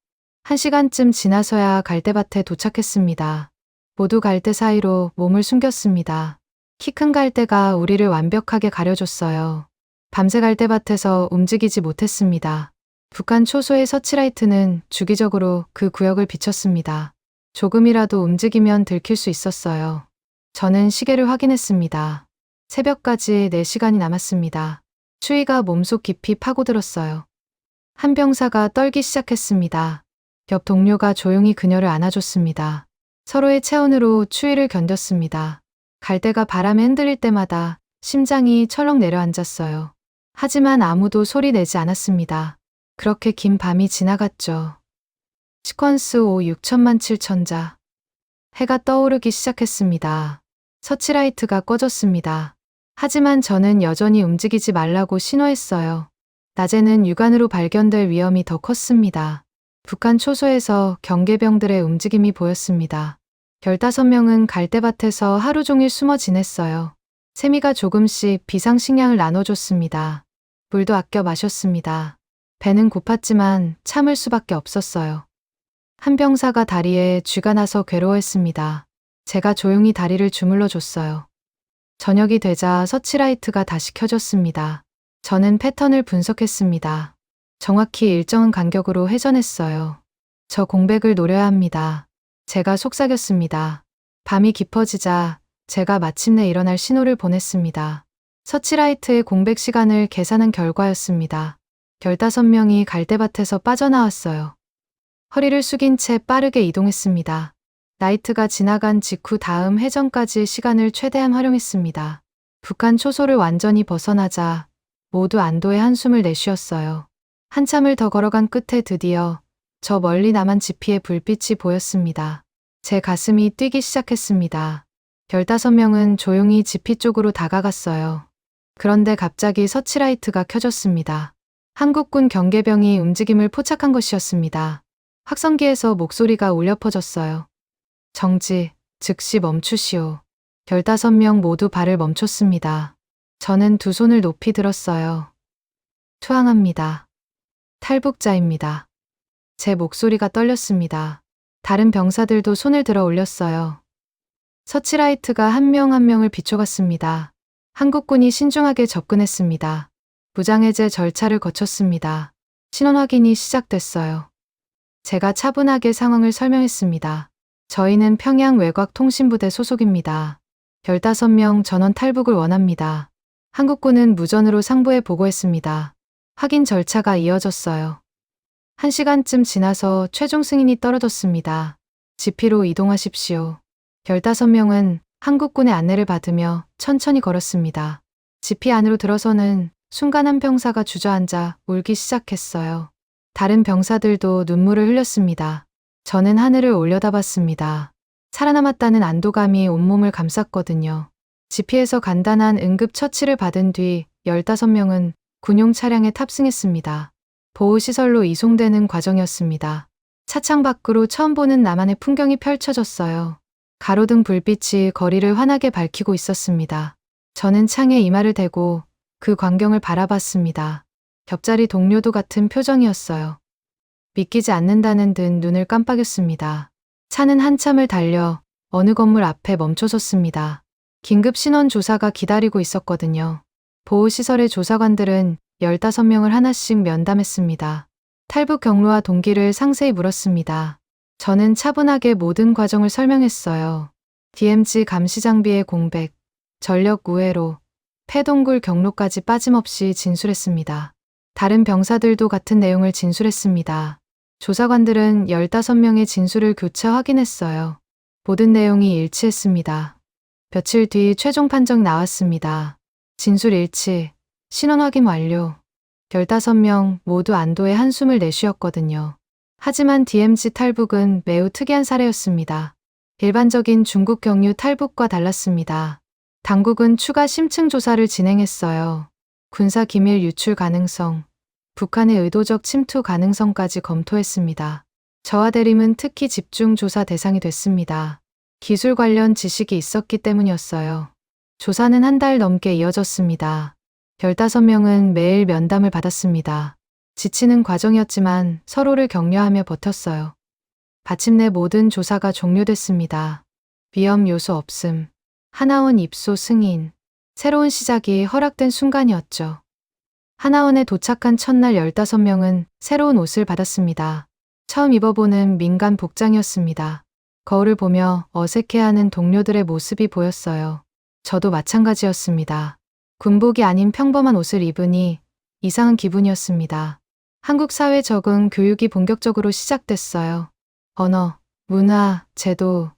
1시간쯤 지나서야 갈대밭에 도착했습니다. 모두 갈대 사이로 몸을 숨겼습니다. 키 큰 갈대가 우리를 완벽하게 가려줬어요. 밤새 갈대밭에서 움직이지 못했습니다. 북한 초소의 서치라이트는 주기적으로 그 구역을 비췄습니다. 조금이라도 움직이면 들킬 수 있었어요. 저는 시계를 확인했습니다. 새벽까지 4시간이 남았습니다. 추위가 몸속 깊이 파고들었어요. 한 병사가 떨기 시작했습니다. 옆 동료가 조용히 그녀를 안아줬습니다. 서로의 체온으로 추위를 견뎠습니다. 갈대가 바람에 흔들릴 때마다 심장이 철렁 내려앉았어요. 하지만 아무도 소리 내지 않았습니다. 그렇게 긴 밤이 지나갔죠. 시퀀스 5 6천만 7천자. 해가 떠오르기 시작했습니다. 서치라이트가 꺼졌습니다. 하지만 저는 여전히 움직이지 말라고 신호했어요. 낮에는 육안으로 발견될 위험이 더 컸습니다. 북한 초소에서 경계병들의 움직임이 보였습니다. 15명은 갈대밭에서 하루 종일 숨어 지냈어요. 세미가 조금씩 비상식량을 나눠줬습니다. 물도 아껴 마셨습니다. 배는 고팠지만 참을 수밖에 없었어요. 한 병사가 다리에 쥐가 나서 괴로워했습니다. 제가 조용히 다리를 주물러 줬어요. 저녁이 되자 서치라이트가 다시 켜졌습니다. 저는 패턴을 분석했습니다. 정확히 일정한 간격으로 회전했어요. 저 공백을 노려야 합니다. 제가 속삭였습니다. 밤이 깊어지자 제가 마침내 일어날 신호를 보냈습니다. 서치라이트의 공백 시간을 계산한 결과였습니다. 15명이 갈대밭에서 빠져나왔어요. 허리를 숙인 채 빠르게 이동했습니다. 나이트가 지나간 직후 다음 회전까지 시간을 최대한 활용했습니다. 북한 초소를 완전히 벗어나자 모두 안도의 한숨을 내쉬었어요. 한참을 더 걸어간 끝에 드디어 저 멀리 남한 지피의 불빛이 보였습니다. 제 가슴이 뛰기 시작했습니다. 15명은 조용히 지피 쪽으로 다가갔어요. 그런데 갑자기 서치라이트가 켜졌습니다. 한국군 경계병이 움직임을 포착한 것이었습니다. 확성기에서 목소리가 울려 퍼졌어요. 정지, 즉시 멈추시오. 15명 모두 발을 멈췄습니다. 저는 두 손을 높이 들었어요. 투항합니다. 탈북자입니다. 제 목소리가 떨렸습니다. 다른 병사들도 손을 들어 올렸어요. 서치라이트가 한 명 한 명을 비춰갔습니다. 한국군이 신중하게 접근했습니다. 무장해제 절차를 거쳤습니다. 신원 확인이 시작됐어요. 제가 차분하게 상황을 설명했습니다. 저희는 평양 외곽통신부대 소속입니다. 15명 전원 탈북을 원합니다. 한국군은 무전으로 상부에 보고했습니다. 확인 절차가 이어졌어요. 1시간쯤 지나서 최종 승인이 떨어졌습니다. 지피로 이동하십시오. 15명은 한국군의 안내를 받으며 천천히 걸었습니다. 지피 안으로 들어서는 순간 한 병사가 주저앉아 울기 시작했어요. 다른 병사들도 눈물을 흘렸습니다. 저는 하늘을 올려다봤습니다. 살아남았다는 안도감이 온몸을 감쌌거든요. 지피에서 간단한 응급 처치를 받은 뒤 15명은 군용 차량에 탑승했습니다. 보호시설로 이송되는 과정이었습니다. 차창 밖으로 처음 보는 나만의 풍경이 펼쳐졌어요. 가로등 불빛이 거리를 환하게 밝히고 있었습니다. 저는 창에 이마를 대고 그 광경을 바라봤습니다. 옆자리 동료도 같은 표정이었어요. 믿기지 않는다는 듯 눈을 깜빡였습니다. 차는 한참을 달려 어느 건물 앞에 멈춰섰습니다. 긴급 신원 조사가 기다리고 있었거든요. 보호시설의 조사관들은 15명을 하나씩 면담했습니다. 탈북 경로와 동기를 상세히 물었습니다. 저는 차분하게 모든 과정을 설명했어요. DMZ 감시 장비의 공백, 전력 우회로, 폐동굴 경로까지 빠짐없이 진술했습니다. 다른 병사들도 같은 내용을 진술했습니다. 조사관들은 15명의 진술을 교차 확인했어요. 모든 내용이 일치했습니다. 며칠 뒤 최종 판정이 나왔습니다. 진술 일치, 신원 확인 완료. 15명 모두 안도의 한숨을 내쉬었거든요. 하지만 DMZ 탈북은 매우 특이한 사례였습니다. 일반적인 중국 경유 탈북과 달랐습니다. 당국은 추가 심층 조사를 진행했어요. 군사 기밀 유출 가능성, 북한의 의도적 침투 가능성까지 검토했습니다. 저와 대림은 특히 집중 조사 대상이 됐습니다. 기술 관련 지식이 있었기 때문이었어요. 조사는 한 달 넘게 이어졌습니다. 15명은 매일 면담을 받았습니다. 지치는 과정이었지만 서로를 격려하며 버텼어요. 마침내 모든 조사가 종료됐습니다. 위험 요소 없음. 하나원 입소 승인. 새로운 시작이 허락된 순간이었죠. 하나원에 도착한 첫날 15명은 새로운 옷을 받았습니다. 처음 입어보는 민간 복장이었습니다. 거울을 보며 어색해하는 동료들의 모습이 보였어요. 저도 마찬가지였습니다. 군복이 아닌 평범한 옷을 입으니 이상한 기분이었습니다. 한국 사회 적응 교육이 본격적으로 시작됐어요. 언어, 문화, 제도,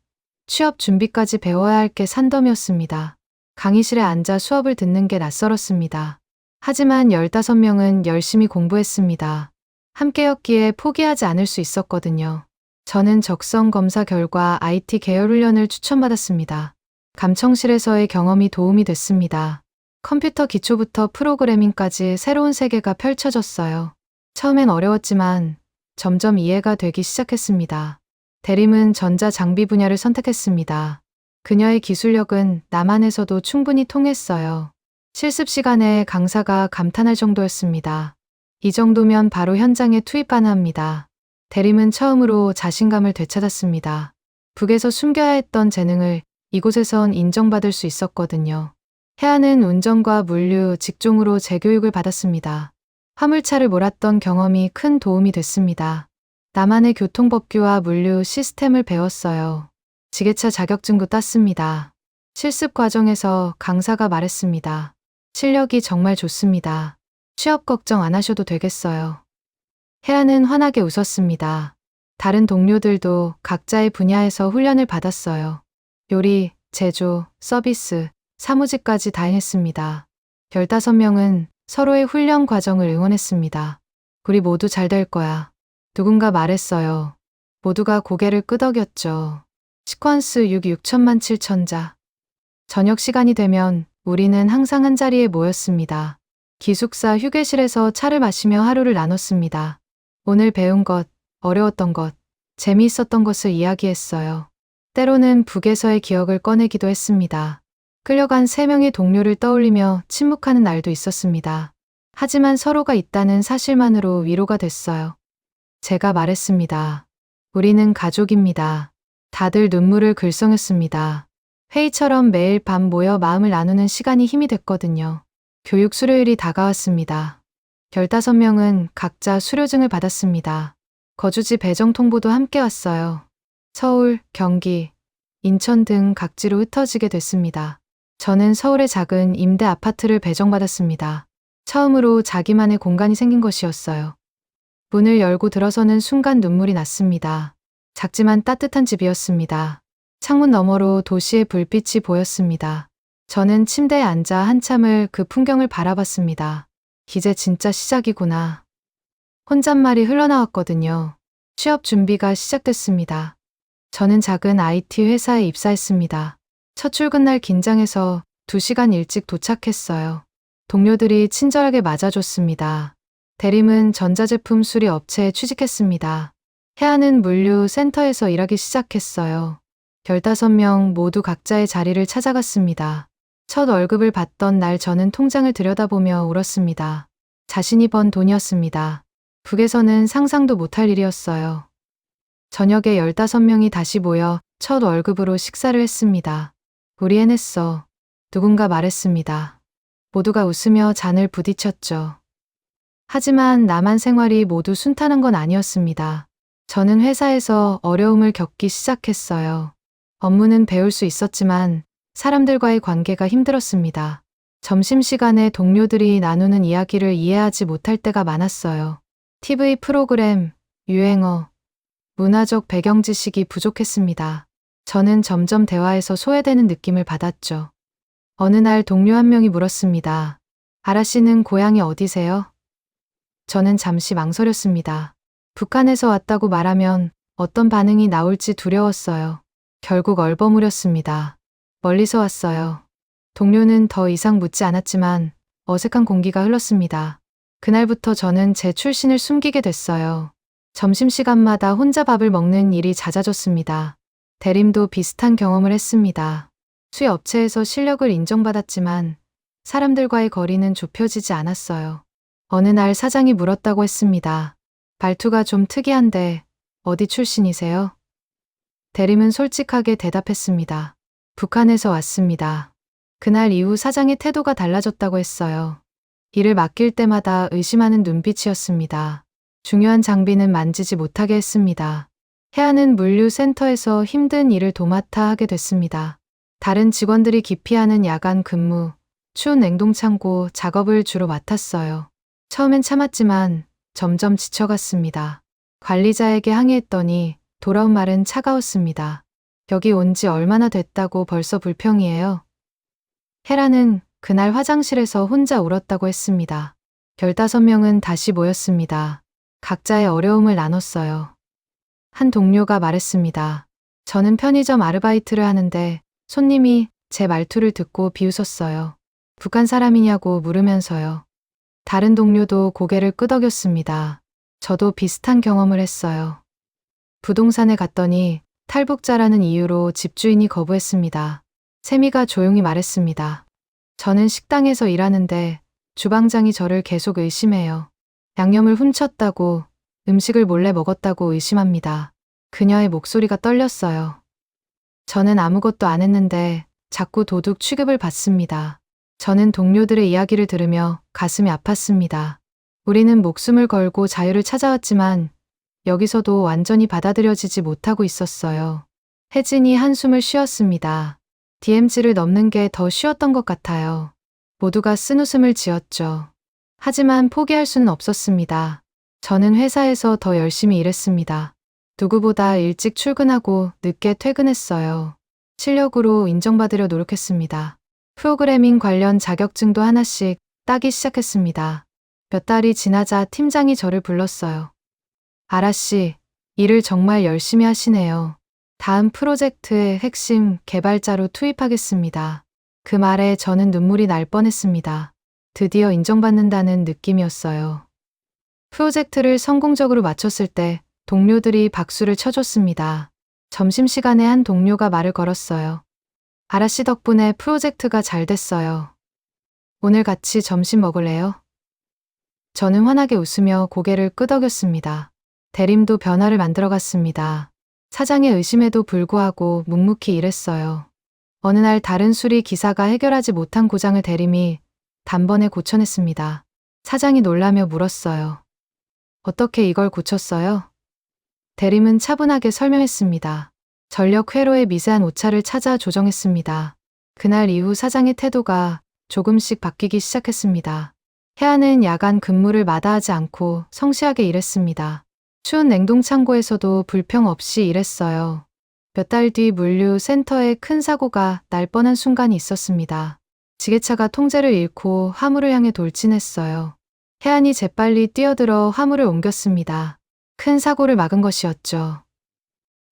취업 준비까지 배워야 할 게 산더미였습니다. 강의실에 앉아 수업을 듣는 게 낯설었습니다. 하지만 15명은 열심히 공부했습니다. 함께였기에 포기하지 않을 수 있었거든요. 저는 적성 검사 결과 IT 계열 훈련을 추천받았습니다. 감청실에서의 경험이 도움이 됐습니다. 컴퓨터 기초부터 프로그래밍까지 새로운 세계가 펼쳐졌어요. 처음엔 어려웠지만 점점 이해가 되기 시작했습니다. 대림은 전자장비 분야를 선택했습니다. 그녀의 기술력은 남한에서도 충분히 통했어요. 실습 시간에 강사가 감탄할 정도였습니다. 이 정도면 바로 현장에 투입 가능합니다. 대림은 처음으로 자신감을 되찾았습니다. 북에서 숨겨야 했던 재능을 이곳에선 인정받을 수 있었거든요. 혜아는 운전과 물류, 직종으로 재교육을 받았습니다. 화물차를 몰았던 경험이 큰 도움이 됐습니다. 남한의 교통법규와 물류 시스템을 배웠어요. 지게차 자격증도 땄습니다. 실습 과정에서 강사가 말했습니다. 실력이 정말 좋습니다. 취업 걱정 안 하셔도 되겠어요. 혜아는 환하게 웃었습니다. 다른 동료들도 각자의 분야에서 훈련을 받았어요. 요리, 제조, 서비스, 사무직까지 다 해냈습니다. 15명은 서로의 훈련 과정을 응원했습니다. 우리 모두 잘 될 거야. 누군가 말했어요. 모두가 고개를 끄덕였죠. 시퀀스 6천만 7천자. 저녁 시간이 되면 우리는 항상 한자리에 모였습니다. 기숙사 휴게실에서 차를 마시며 하루를 나눴습니다. 오늘 배운 것, 어려웠던 것, 재미있었던 것을 이야기했어요. 때로는 북에서의 기억을 꺼내기도 했습니다. 끌려간 3명의 동료를 떠올리며 침묵하는 날도 있었습니다. 하지만 서로가 있다는 사실만으로 위로가 됐어요. 제가 말했습니다. 우리는 가족입니다. 다들 눈물을 글썽였습니다. 회의처럼 매일 밤 모여 마음을 나누는 시간이 힘이 됐거든요. 교육 수료일이 다가왔습니다. 15명은 각자 수료증을 받았습니다. 거주지 배정 통보도 함께 왔어요. 서울, 경기, 인천 등 각지로 흩어지게 됐습니다. 저는 서울의 작은 임대 아파트를 배정받았습니다. 처음으로 자기만의 공간이 생긴 것이었어요. 문을 열고 들어서는 순간 눈물이 났습니다. 작지만 따뜻한 집이었습니다. 창문 너머로 도시의 불빛이 보였습니다. 저는 침대에 앉아 한참을 그 풍경을 바라봤습니다. 이제 진짜 시작이구나. 혼잣말이 흘러나왔거든요. 취업 준비가 시작됐습니다. 저는 작은 IT 회사에 입사했습니다. 첫 출근날 긴장해서 2시간 일찍 도착했어요. 동료들이 친절하게 맞아줬습니다. 대림은 전자제품 수리 업체에 취직했습니다. 혜아는 물류 센터에서 일하기 시작했어요. 15명 모두 각자의 자리를 찾아갔습니다. 첫 월급을 받던 날 저는 통장을 들여다보며 울었습니다. 자신이 번 돈이었습니다. 북에서는 상상도 못할 일이었어요. 저녁에 15명이 다시 모여 첫 월급으로 식사를 했습니다. 우리 해냈어. 누군가 말했습니다. 모두가 웃으며 잔을 부딪혔죠. 하지만 남한 생활이 모두 순탄한 건 아니었습니다. 저는 회사에서 어려움을 겪기 시작했어요. 업무는 배울 수 있었지만 사람들과의 관계가 힘들었습니다. 점심시간에 동료들이 나누는 이야기를 이해하지 못할 때가 많았어요. TV 프로그램, 유행어, 문화적 배경 지식이 부족했습니다. 저는 점점 대화에서 소외되는 느낌을 받았죠. 어느 날 동료 한 명이 물었습니다. 아라 씨는 고향이 어디세요? 저는 잠시 망설였습니다. 북한에서 왔다고 말하면 어떤 반응이 나올지 두려웠어요. 결국 얼버무렸습니다. 멀리서 왔어요. 동료는 더 이상 묻지 않았지만 어색한 공기가 흘렀습니다. 그날부터 저는 제 출신을 숨기게 됐어요. 점심시간마다 혼자 밥을 먹는 일이 잦아졌습니다. 대림도 비슷한 경험을 했습니다. 수의업체에서 실력을 인정받았지만 사람들과의 거리는 좁혀지지 않았어요. 어느 날 사장이 물었다고 했습니다. 말투가 좀 특이한데 어디 출신이세요? 대림은 솔직하게 대답했습니다. 북한에서 왔습니다. 그날 이후 사장의 태도가 달라졌다고 했어요. 일을 맡길 때마다 의심하는 눈빛이었습니다. 중요한 장비는 만지지 못하게 했습니다. 혜아는 물류센터에서 힘든 일을 도맡아 하게 됐습니다. 다른 직원들이 기피하는 야간 근무, 추운 냉동창고 작업을 주로 맡았어요. 처음엔 참았지만 점점 지쳐갔습니다. 관리자에게 항의했더니 돌아온 말은 차가웠습니다. 여기 온 지 얼마나 됐다고 벌써 불평이에요? 헤라는 그날 화장실에서 혼자 울었다고 했습니다. 15명은 다시 모였습니다. 각자의 어려움을 나눴어요. 한 동료가 말했습니다. 저는 편의점 아르바이트를 하는데 손님이 제 말투를 듣고 비웃었어요. 북한 사람이냐고 물으면서요. 다른 동료도 고개를 끄덕였습니다. 저도 비슷한 경험을 했어요. 부동산에 갔더니 탈북자라는 이유로 집주인이 거부했습니다. 세미가 조용히 말했습니다. 저는 식당에서 일하는데 주방장이 저를 계속 의심해요. 양념을 훔쳤다고, 음식을 몰래 먹었다고 의심합니다. 그녀의 목소리가 떨렸어요. 저는 아무것도 안 했는데 자꾸 도둑 취급을 받습니다. 저는 동료들의 이야기를 들으며 가슴이 아팠습니다. 우리는 목숨을 걸고 자유를 찾아왔지만 여기서도 완전히 받아들여지지 못하고 있었어요. 혜진이 한숨을 쉬었습니다. DMZ를 넘는 게 더 쉬웠던 것 같아요. 모두가 쓴웃음을 지었죠. 하지만 포기할 수는 없었습니다. 저는 회사에서 더 열심히 일했습니다. 누구보다 일찍 출근하고 늦게 퇴근했어요. 실력으로 인정받으려 노력했습니다. 프로그래밍 관련 자격증도 하나씩 따기 시작했습니다. 몇 달이 지나자 팀장이 저를 불렀어요. 아라 씨, 일을 정말 열심히 하시네요. 다음 프로젝트의 핵심 개발자로 투입하겠습니다. 그 말에 저는 눈물이 날 뻔했습니다. 드디어 인정받는다는 느낌이었어요. 프로젝트를 성공적으로 마쳤을 때 동료들이 박수를 쳐줬습니다. 점심시간에 한 동료가 말을 걸었어요. 아라 씨 덕분에 프로젝트가 잘 됐어요. 오늘 같이 점심 먹을래요? 저는 환하게 웃으며 고개를 끄덕였습니다. 대림도 변화를 만들어갔습니다. 사장의 의심에도 불구하고 묵묵히 일했어요. 어느 날 다른 수리 기사가 해결하지 못한 고장을 대림이 단번에 고쳐냈습니다. 사장이 놀라며 물었어요. 어떻게 이걸 고쳤어요? 대림은 차분하게 설명했습니다. 전력 회로의 미세한 오차를 찾아 조정했습니다. 그날 이후 사장의 태도가 조금씩 바뀌기 시작했습니다. 혜아는 야간 근무를 마다하지 않고 성실하게 일했습니다. 추운 냉동창고에서도 불평 없이 일했어요. 몇 달 뒤 물류센터에 큰 사고가 날 뻔한 순간이 있었습니다. 지게차가 통제를 잃고 화물을 향해 돌진했어요. 혜안이 재빨리 뛰어들어 화물을 옮겼습니다. 큰 사고를 막은 것이었죠.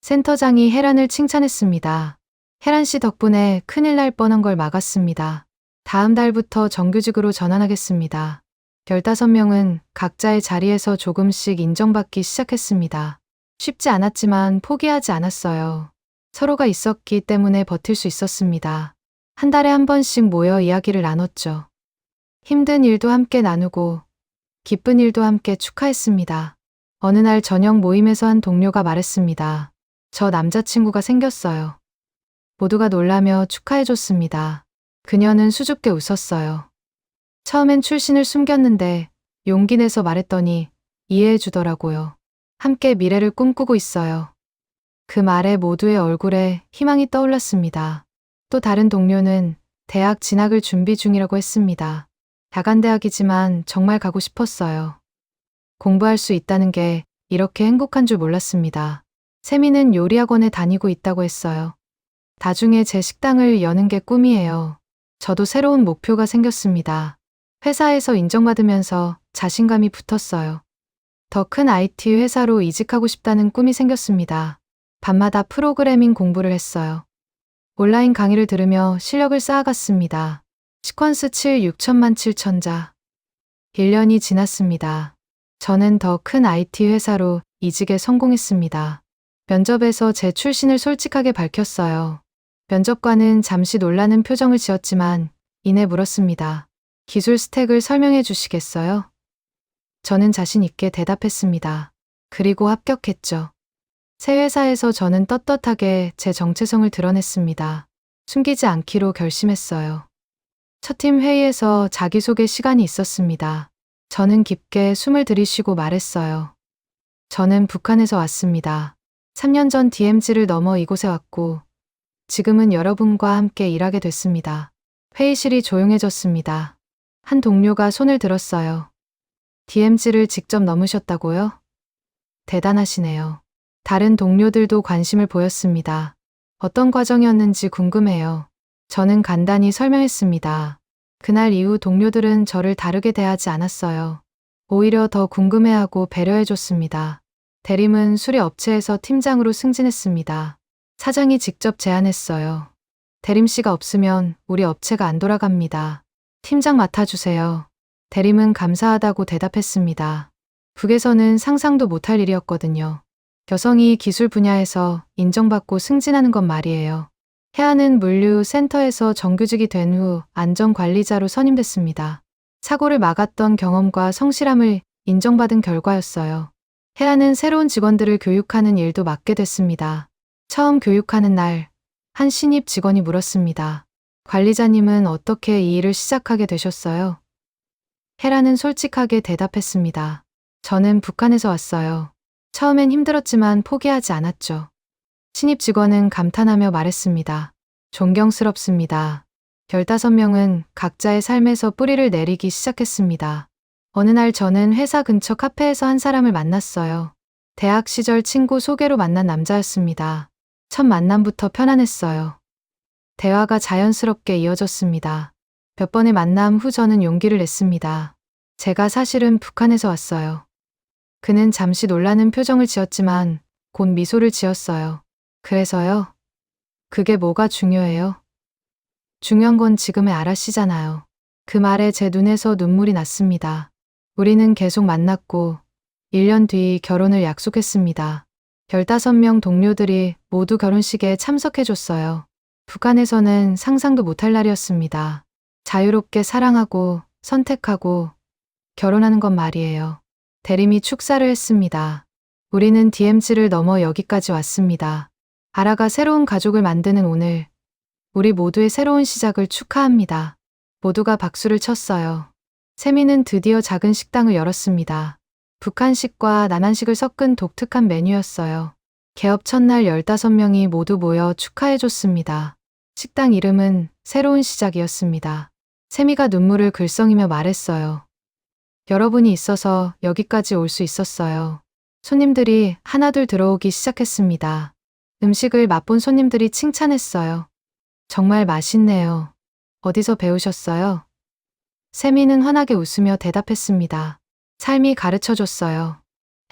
센터장이 혜란을 칭찬했습니다. 혜란 씨 덕분에 큰일 날 뻔한 걸 막았습니다. 다음 달부터 정규직으로 전환하겠습니다. 15명은 각자의 자리에서 조금씩 인정받기 시작했습니다. 쉽지 않았지만 포기하지 않았어요. 서로가 있었기 때문에 버틸 수 있었습니다. 한 달에 한 번씩 모여 이야기를 나눴죠. 힘든 일도 함께 나누고 기쁜 일도 함께 축하했습니다. 어느 날 저녁 모임에서 한 동료가 말했습니다. 저 남자친구가 생겼어요. 모두가 놀라며 축하해줬습니다. 그녀는 수줍게 웃었어요. 처음엔 출신을 숨겼는데 용기 내서 말했더니 이해해주더라고요. 함께 미래를 꿈꾸고 있어요. 그 말에 모두의 얼굴에 희망이 떠올랐습니다. 또 다른 동료는 대학 진학을 준비 중이라고 했습니다. 야간대학이지만 정말 가고 싶었어요. 공부할 수 있다는 게 이렇게 행복한 줄 몰랐습니다. 세미는 요리학원에 다니고 있다고 했어요. 나중에 제 식당을 여는 게 꿈이에요. 저도 새로운 목표가 생겼습니다. 회사에서 인정받으면서 자신감이 붙었어요. 더 큰 IT 회사로 이직하고 싶다는 꿈이 생겼습니다. 밤마다 프로그래밍 공부를 했어요. 온라인 강의를 들으며 실력을 쌓아갔습니다. 시퀀스 7 6천만 7천자. 1년이 지났습니다. 저는 더 큰 IT 회사로 이직에 성공했습니다. 면접에서 제 출신을 솔직하게 밝혔어요. 면접관은 잠시 놀라는 표정을 지었지만 이내 물었습니다. 기술 스택을 설명해 주시겠어요? 저는 자신 있게 대답했습니다. 그리고 합격했죠. 새 회사에서 저는 떳떳하게 제 정체성을 드러냈습니다. 숨기지 않기로 결심했어요. 첫 팀 회의에서 자기소개 시간이 있었습니다. 저는 깊게 숨을 들이쉬고 말했어요. 저는 북한에서 왔습니다. 3년 전 DMZ를 넘어 이곳에 왔고 지금은 여러분과 함께 일하게 됐습니다. 회의실이 조용해졌습니다. 한 동료가 손을 들었어요. DMZ를 직접 넘으셨다고요? 대단하시네요. 다른 동료들도 관심을 보였습니다. 어떤 과정이었는지 궁금해요. 저는 간단히 설명했습니다. 그날 이후 동료들은 저를 다르게 대하지 않았어요. 오히려 더 궁금해하고 배려해줬습니다. 대림은 수리업체에서 팀장으로 승진했습니다. 사장이 직접 제안했어요. 대림 씨가 없으면 우리 업체가 안 돌아갑니다. 팀장 맡아주세요. 대림은 감사하다고 대답했습니다. 북에서는 상상도 못할 일이었거든요. 여성이 기술 분야에서 인정받고 승진하는 건 말이에요. 해안은 물류센터에서 정규직이 된 후 안전관리자로 선임됐습니다. 사고를 막았던 경험과 성실함을 인정받은 결과였어요. 해안은 새로운 직원들을 교육하는 일도 맡게 됐습니다. 처음 교육하는 날, 한 신입 직원이 물었습니다. 관리자님은 어떻게 이 일을 시작하게 되셨어요? 헤라는 솔직하게 대답했습니다. 저는 북한에서 왔어요. 처음엔 힘들었지만 포기하지 않았죠. 신입 직원은 감탄하며 말했습니다. 존경스럽습니다. 15명은 각자의 삶에서 뿌리를 내리기 시작했습니다. 어느 날 저는 회사 근처 카페에서 한 사람을 만났어요. 대학 시절 친구 소개로 만난 남자였습니다. 첫 만남부터 편안했어요. 대화가 자연스럽게 이어졌습니다. 몇 번의 만남 후 저는 용기를 냈습니다. 제가 사실은 북한에서 왔어요. 그는 잠시 놀라는 표정을 지었지만 곧 미소를 지었어요. 그래서요? 그게 뭐가 중요해요? 중요한 건 지금의 아라씨잖아요. 그 말에 제 눈에서 눈물이 났습니다. 우리는 계속 만났고 1년 뒤 결혼을 약속했습니다. 15명 동료들이 모두 결혼식에 참석해줬어요. 북한에서는 상상도 못할 날이었습니다. 자유롭게 사랑하고 선택하고 결혼하는 건 말이에요. 대림이 축사를 했습니다. 우리는 DMZ를 넘어 여기까지 왔습니다. 아라가 새로운 가족을 만드는 오늘, 우리 모두의 새로운 시작을 축하합니다. 모두가 박수를 쳤어요. 세미는 드디어 작은 식당을 열었습니다. 북한식과 남한식을 섞은 독특한 메뉴였어요. 개업 첫날 15명이 모두 모여 축하해줬습니다. 식당 이름은 새로운 시작이었습니다. 세미가 눈물을 글썽이며 말했어요. 여러분이 있어서 여기까지 올 수 있었어요. 손님들이 하나둘 들어오기 시작했습니다. 음식을 맛본 손님들이 칭찬했어요. 정말 맛있네요. 어디서 배우셨어요? 세미는 환하게 웃으며 대답했습니다. 삶이 가르쳐줬어요.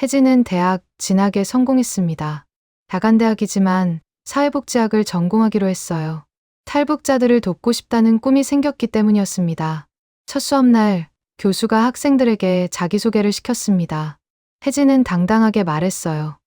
혜진은 대학 진학에 성공했습니다. 야간대학이지만 사회복지학을 전공하기로 했어요. 탈북자들을 돕고 싶다는 꿈이 생겼기 때문이었습니다. 첫 수업날 교수가 학생들에게 자기소개를 시켰습니다. 혜진은 당당하게 말했어요.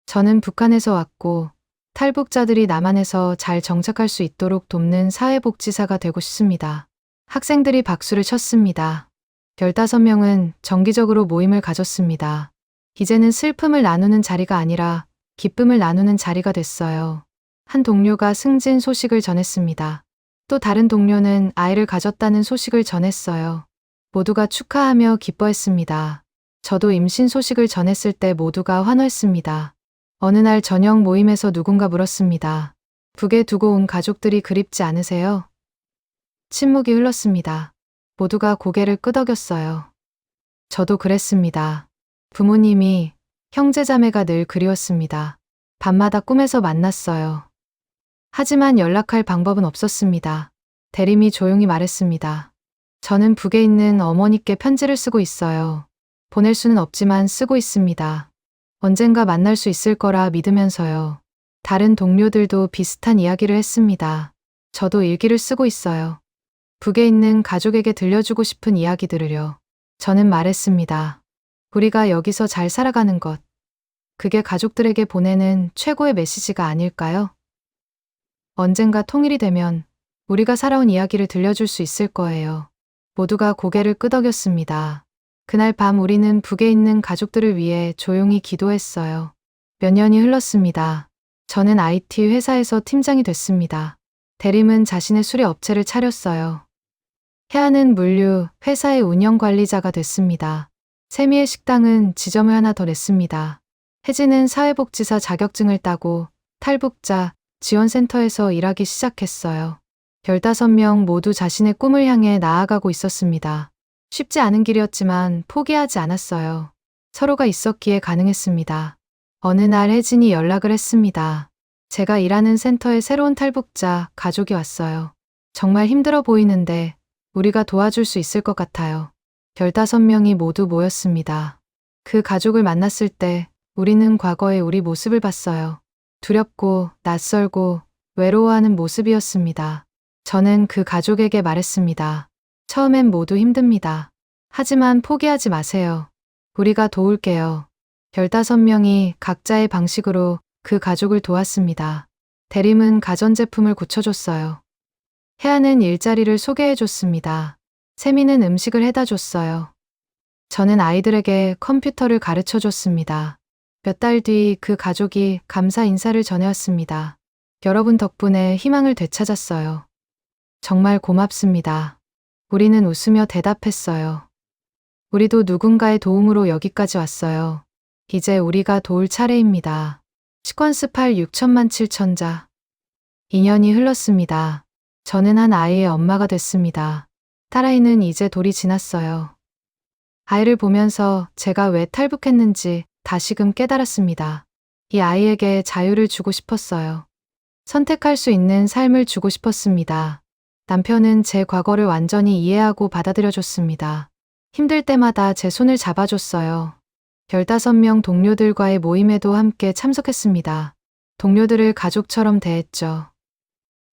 저는 북한에서 왔고 탈북자들이 남한에서 잘 정착할 수 있도록 돕는 사회복지사가 되고 싶습니다. 학생들이 박수를 쳤습니다. 15명은 정기적으로 모임을 가졌습니다. 이제는 슬픔을 나누는 자리가 아니라 기쁨을 나누는 자리가 됐어요. 한 동료가 승진 소식을 전했습니다. 또 다른 동료는 아이를 가졌다는 소식을 전했어요. 모두가 축하하며 기뻐했습니다. 저도 임신 소식을 전했을 때 모두가 환호했습니다. 어느 날 저녁 모임에서 누군가 물었습니다. 북에 두고 온 가족들이 그립지 않으세요? 침묵이 흘렀습니다. 모두가 고개를 끄덕였어요. 저도 그랬습니다. 부모님이, 형제자매가 늘 그리웠습니다. 밤마다 꿈에서 만났어요. 하지만 연락할 방법은 없었습니다. 대림이 조용히 말했습니다. 저는 북에 있는 어머니께 편지를 쓰고 있어요. 보낼 수는 없지만 쓰고 있습니다. 언젠가 만날 수 있을 거라 믿으면서요. 다른 동료들도 비슷한 이야기를 했습니다. 저도 일기를 쓰고 있어요. 북에 있는 가족에게 들려주고 싶은 이야기들을요. 저는 말했습니다. 우리가 여기서 잘 살아가는 것. 그게 가족들에게 보내는 최고의 메시지가 아닐까요? 언젠가 통일이 되면 우리가 살아온 이야기를 들려줄 수 있을 거예요. 모두가 고개를 끄덕였습니다. 그날 밤 우리는 북에 있는 가족들을 위해 조용히 기도했어요. 몇 년이 흘렀습니다. 저는 IT 회사에서 팀장이 됐습니다. 대림은 자신의 수리업체를 차렸어요. 해안은 물류 회사의 운영관리자가 됐습니다. 세미의 식당은 지점을 하나 더 냈습니다. 혜진은 사회복지사 자격증을 따고 탈북자 지원센터에서 일하기 시작했어요. 15명 모두 자신의 꿈을 향해 나아가고 있었습니다. 쉽지 않은 길이었지만 포기하지 않았어요. 서로가 있었기에 가능했습니다. 어느 날 혜진이 연락을 했습니다. 제가 일하는 센터에 새로운 탈북자 가족이 왔어요. 정말 힘들어 보이는데 우리가 도와줄 수 있을 것 같아요. 15명이 모두 모였습니다. 그 가족을 만났을 때 우리는 과거의 우리 모습을 봤어요. 두렵고 낯설고 외로워하는 모습이었습니다. 저는 그 가족에게 말했습니다. 처음엔 모두 힘듭니다. 하지만 포기하지 마세요. 우리가 도울게요. 15명이 각자의 방식으로 그 가족을 도왔습니다. 대림은 가전제품을 고쳐줬어요. 혜아는 일자리를 소개해줬습니다. 세미는 음식을 해다 줬어요. 저는 아이들에게 컴퓨터를 가르쳐 줬습니다. 몇 달 뒤 그 가족이 감사 인사를 전해왔습니다. 여러분 덕분에 희망을 되찾았어요. 정말 고맙습니다. 우리는 웃으며 대답했어요. 우리도 누군가의 도움으로 여기까지 왔어요. 이제 우리가 도울 차례입니다. 시퀀스 8 6천만 7천자. 2년이 흘렀습니다. 저는 한 아이의 엄마가 됐습니다. 딸아이는 이제 돌이 지났어요. 아이를 보면서 제가 왜 탈북했는지 다시금 깨달았습니다. 이 아이에게 자유를 주고 싶었어요. 선택할 수 있는 삶을 주고 싶었습니다. 남편은 제 과거를 완전히 이해하고 받아들여줬습니다. 힘들 때마다 제 손을 잡아줬어요. 15명 동료들과의 모임에도 함께 참석했습니다. 동료들을 가족처럼 대했죠.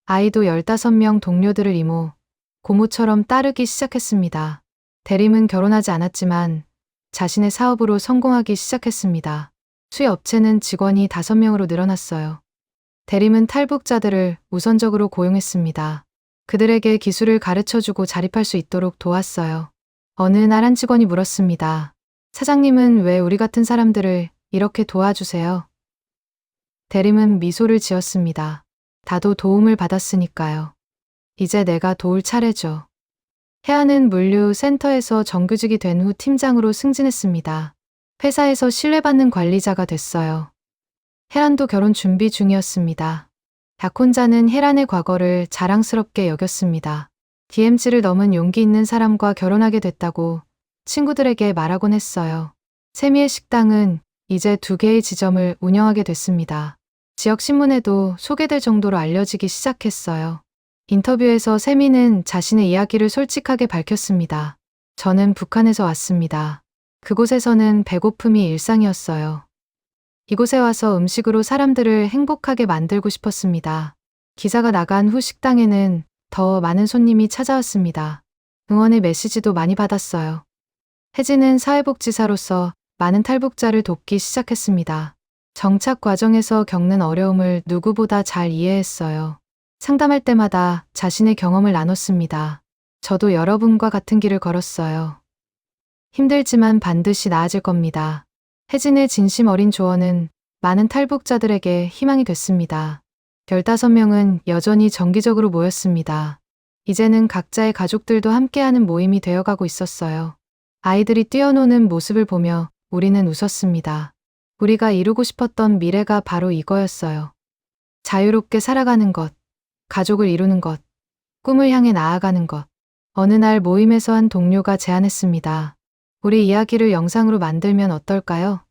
아이도 15명 동료들을 이모, 고모처럼 따르기 시작했습니다. 대림은 결혼하지 않았지만 자신의 사업으로 성공하기 시작했습니다. 수의 업체는 직원이 5명으로 늘어났어요. 대림은 탈북자들을 우선적으로 고용했습니다. 그들에게 기술을 가르쳐주고 자립할 수 있도록 도왔어요. 어느 날 한 직원이 물었습니다. 사장님은 왜 우리 같은 사람들을 이렇게 도와주세요? 대림은 미소를 지었습니다. 나도 도움을 받았으니까요. 이제 내가 도울 차례죠. 혜아는 물류센터에서 정규직이 된 후 팀장으로 승진했습니다. 회사에서 신뢰받는 관리자가 됐어요. 혜란도 결혼 준비 중이었습니다. 약혼자는 혜란의 과거를 자랑스럽게 여겼습니다. DMZ를 넘은 용기 있는 사람과 결혼하게 됐다고 친구들에게 말하곤 했어요. 세미의 식당은 이제 2개의 지점을 운영하게 됐습니다. 지역신문에도 소개될 정도로 알려지기 시작했어요. 인터뷰에서 세미는 자신의 이야기를 솔직하게 밝혔습니다. 저는 북한에서 왔습니다. 그곳에서는 배고픔이 일상이었어요. 이곳에 와서 음식으로 사람들을 행복하게 만들고 싶었습니다. 기사가 나간 후 식당에는 더 많은 손님이 찾아왔습니다. 응원의 메시지도 많이 받았어요. 혜진은 사회복지사로서 많은 탈북자를 돕기 시작했습니다. 정착 과정에서 겪는 어려움을 누구보다 잘 이해했어요. 상담할 때마다 자신의 경험을 나눴습니다. 저도 여러분과 같은 길을 걸었어요. 힘들지만 반드시 나아질 겁니다. 혜진의 진심 어린 조언은 많은 탈북자들에게 희망이 됐습니다. 15명은 여전히 정기적으로 모였습니다. 이제는 각자의 가족들도 함께하는 모임이 되어가고 있었어요. 아이들이 뛰어노는 모습을 보며 우리는 웃었습니다. 우리가 이루고 싶었던 미래가 바로 이거였어요. 자유롭게 살아가는 것, 가족을 이루는 것, 꿈을 향해 나아가는 것. 어느 날 모임에서 한 동료가 제안했습니다. 우리 이야기를 영상으로 만들면 어떨까요?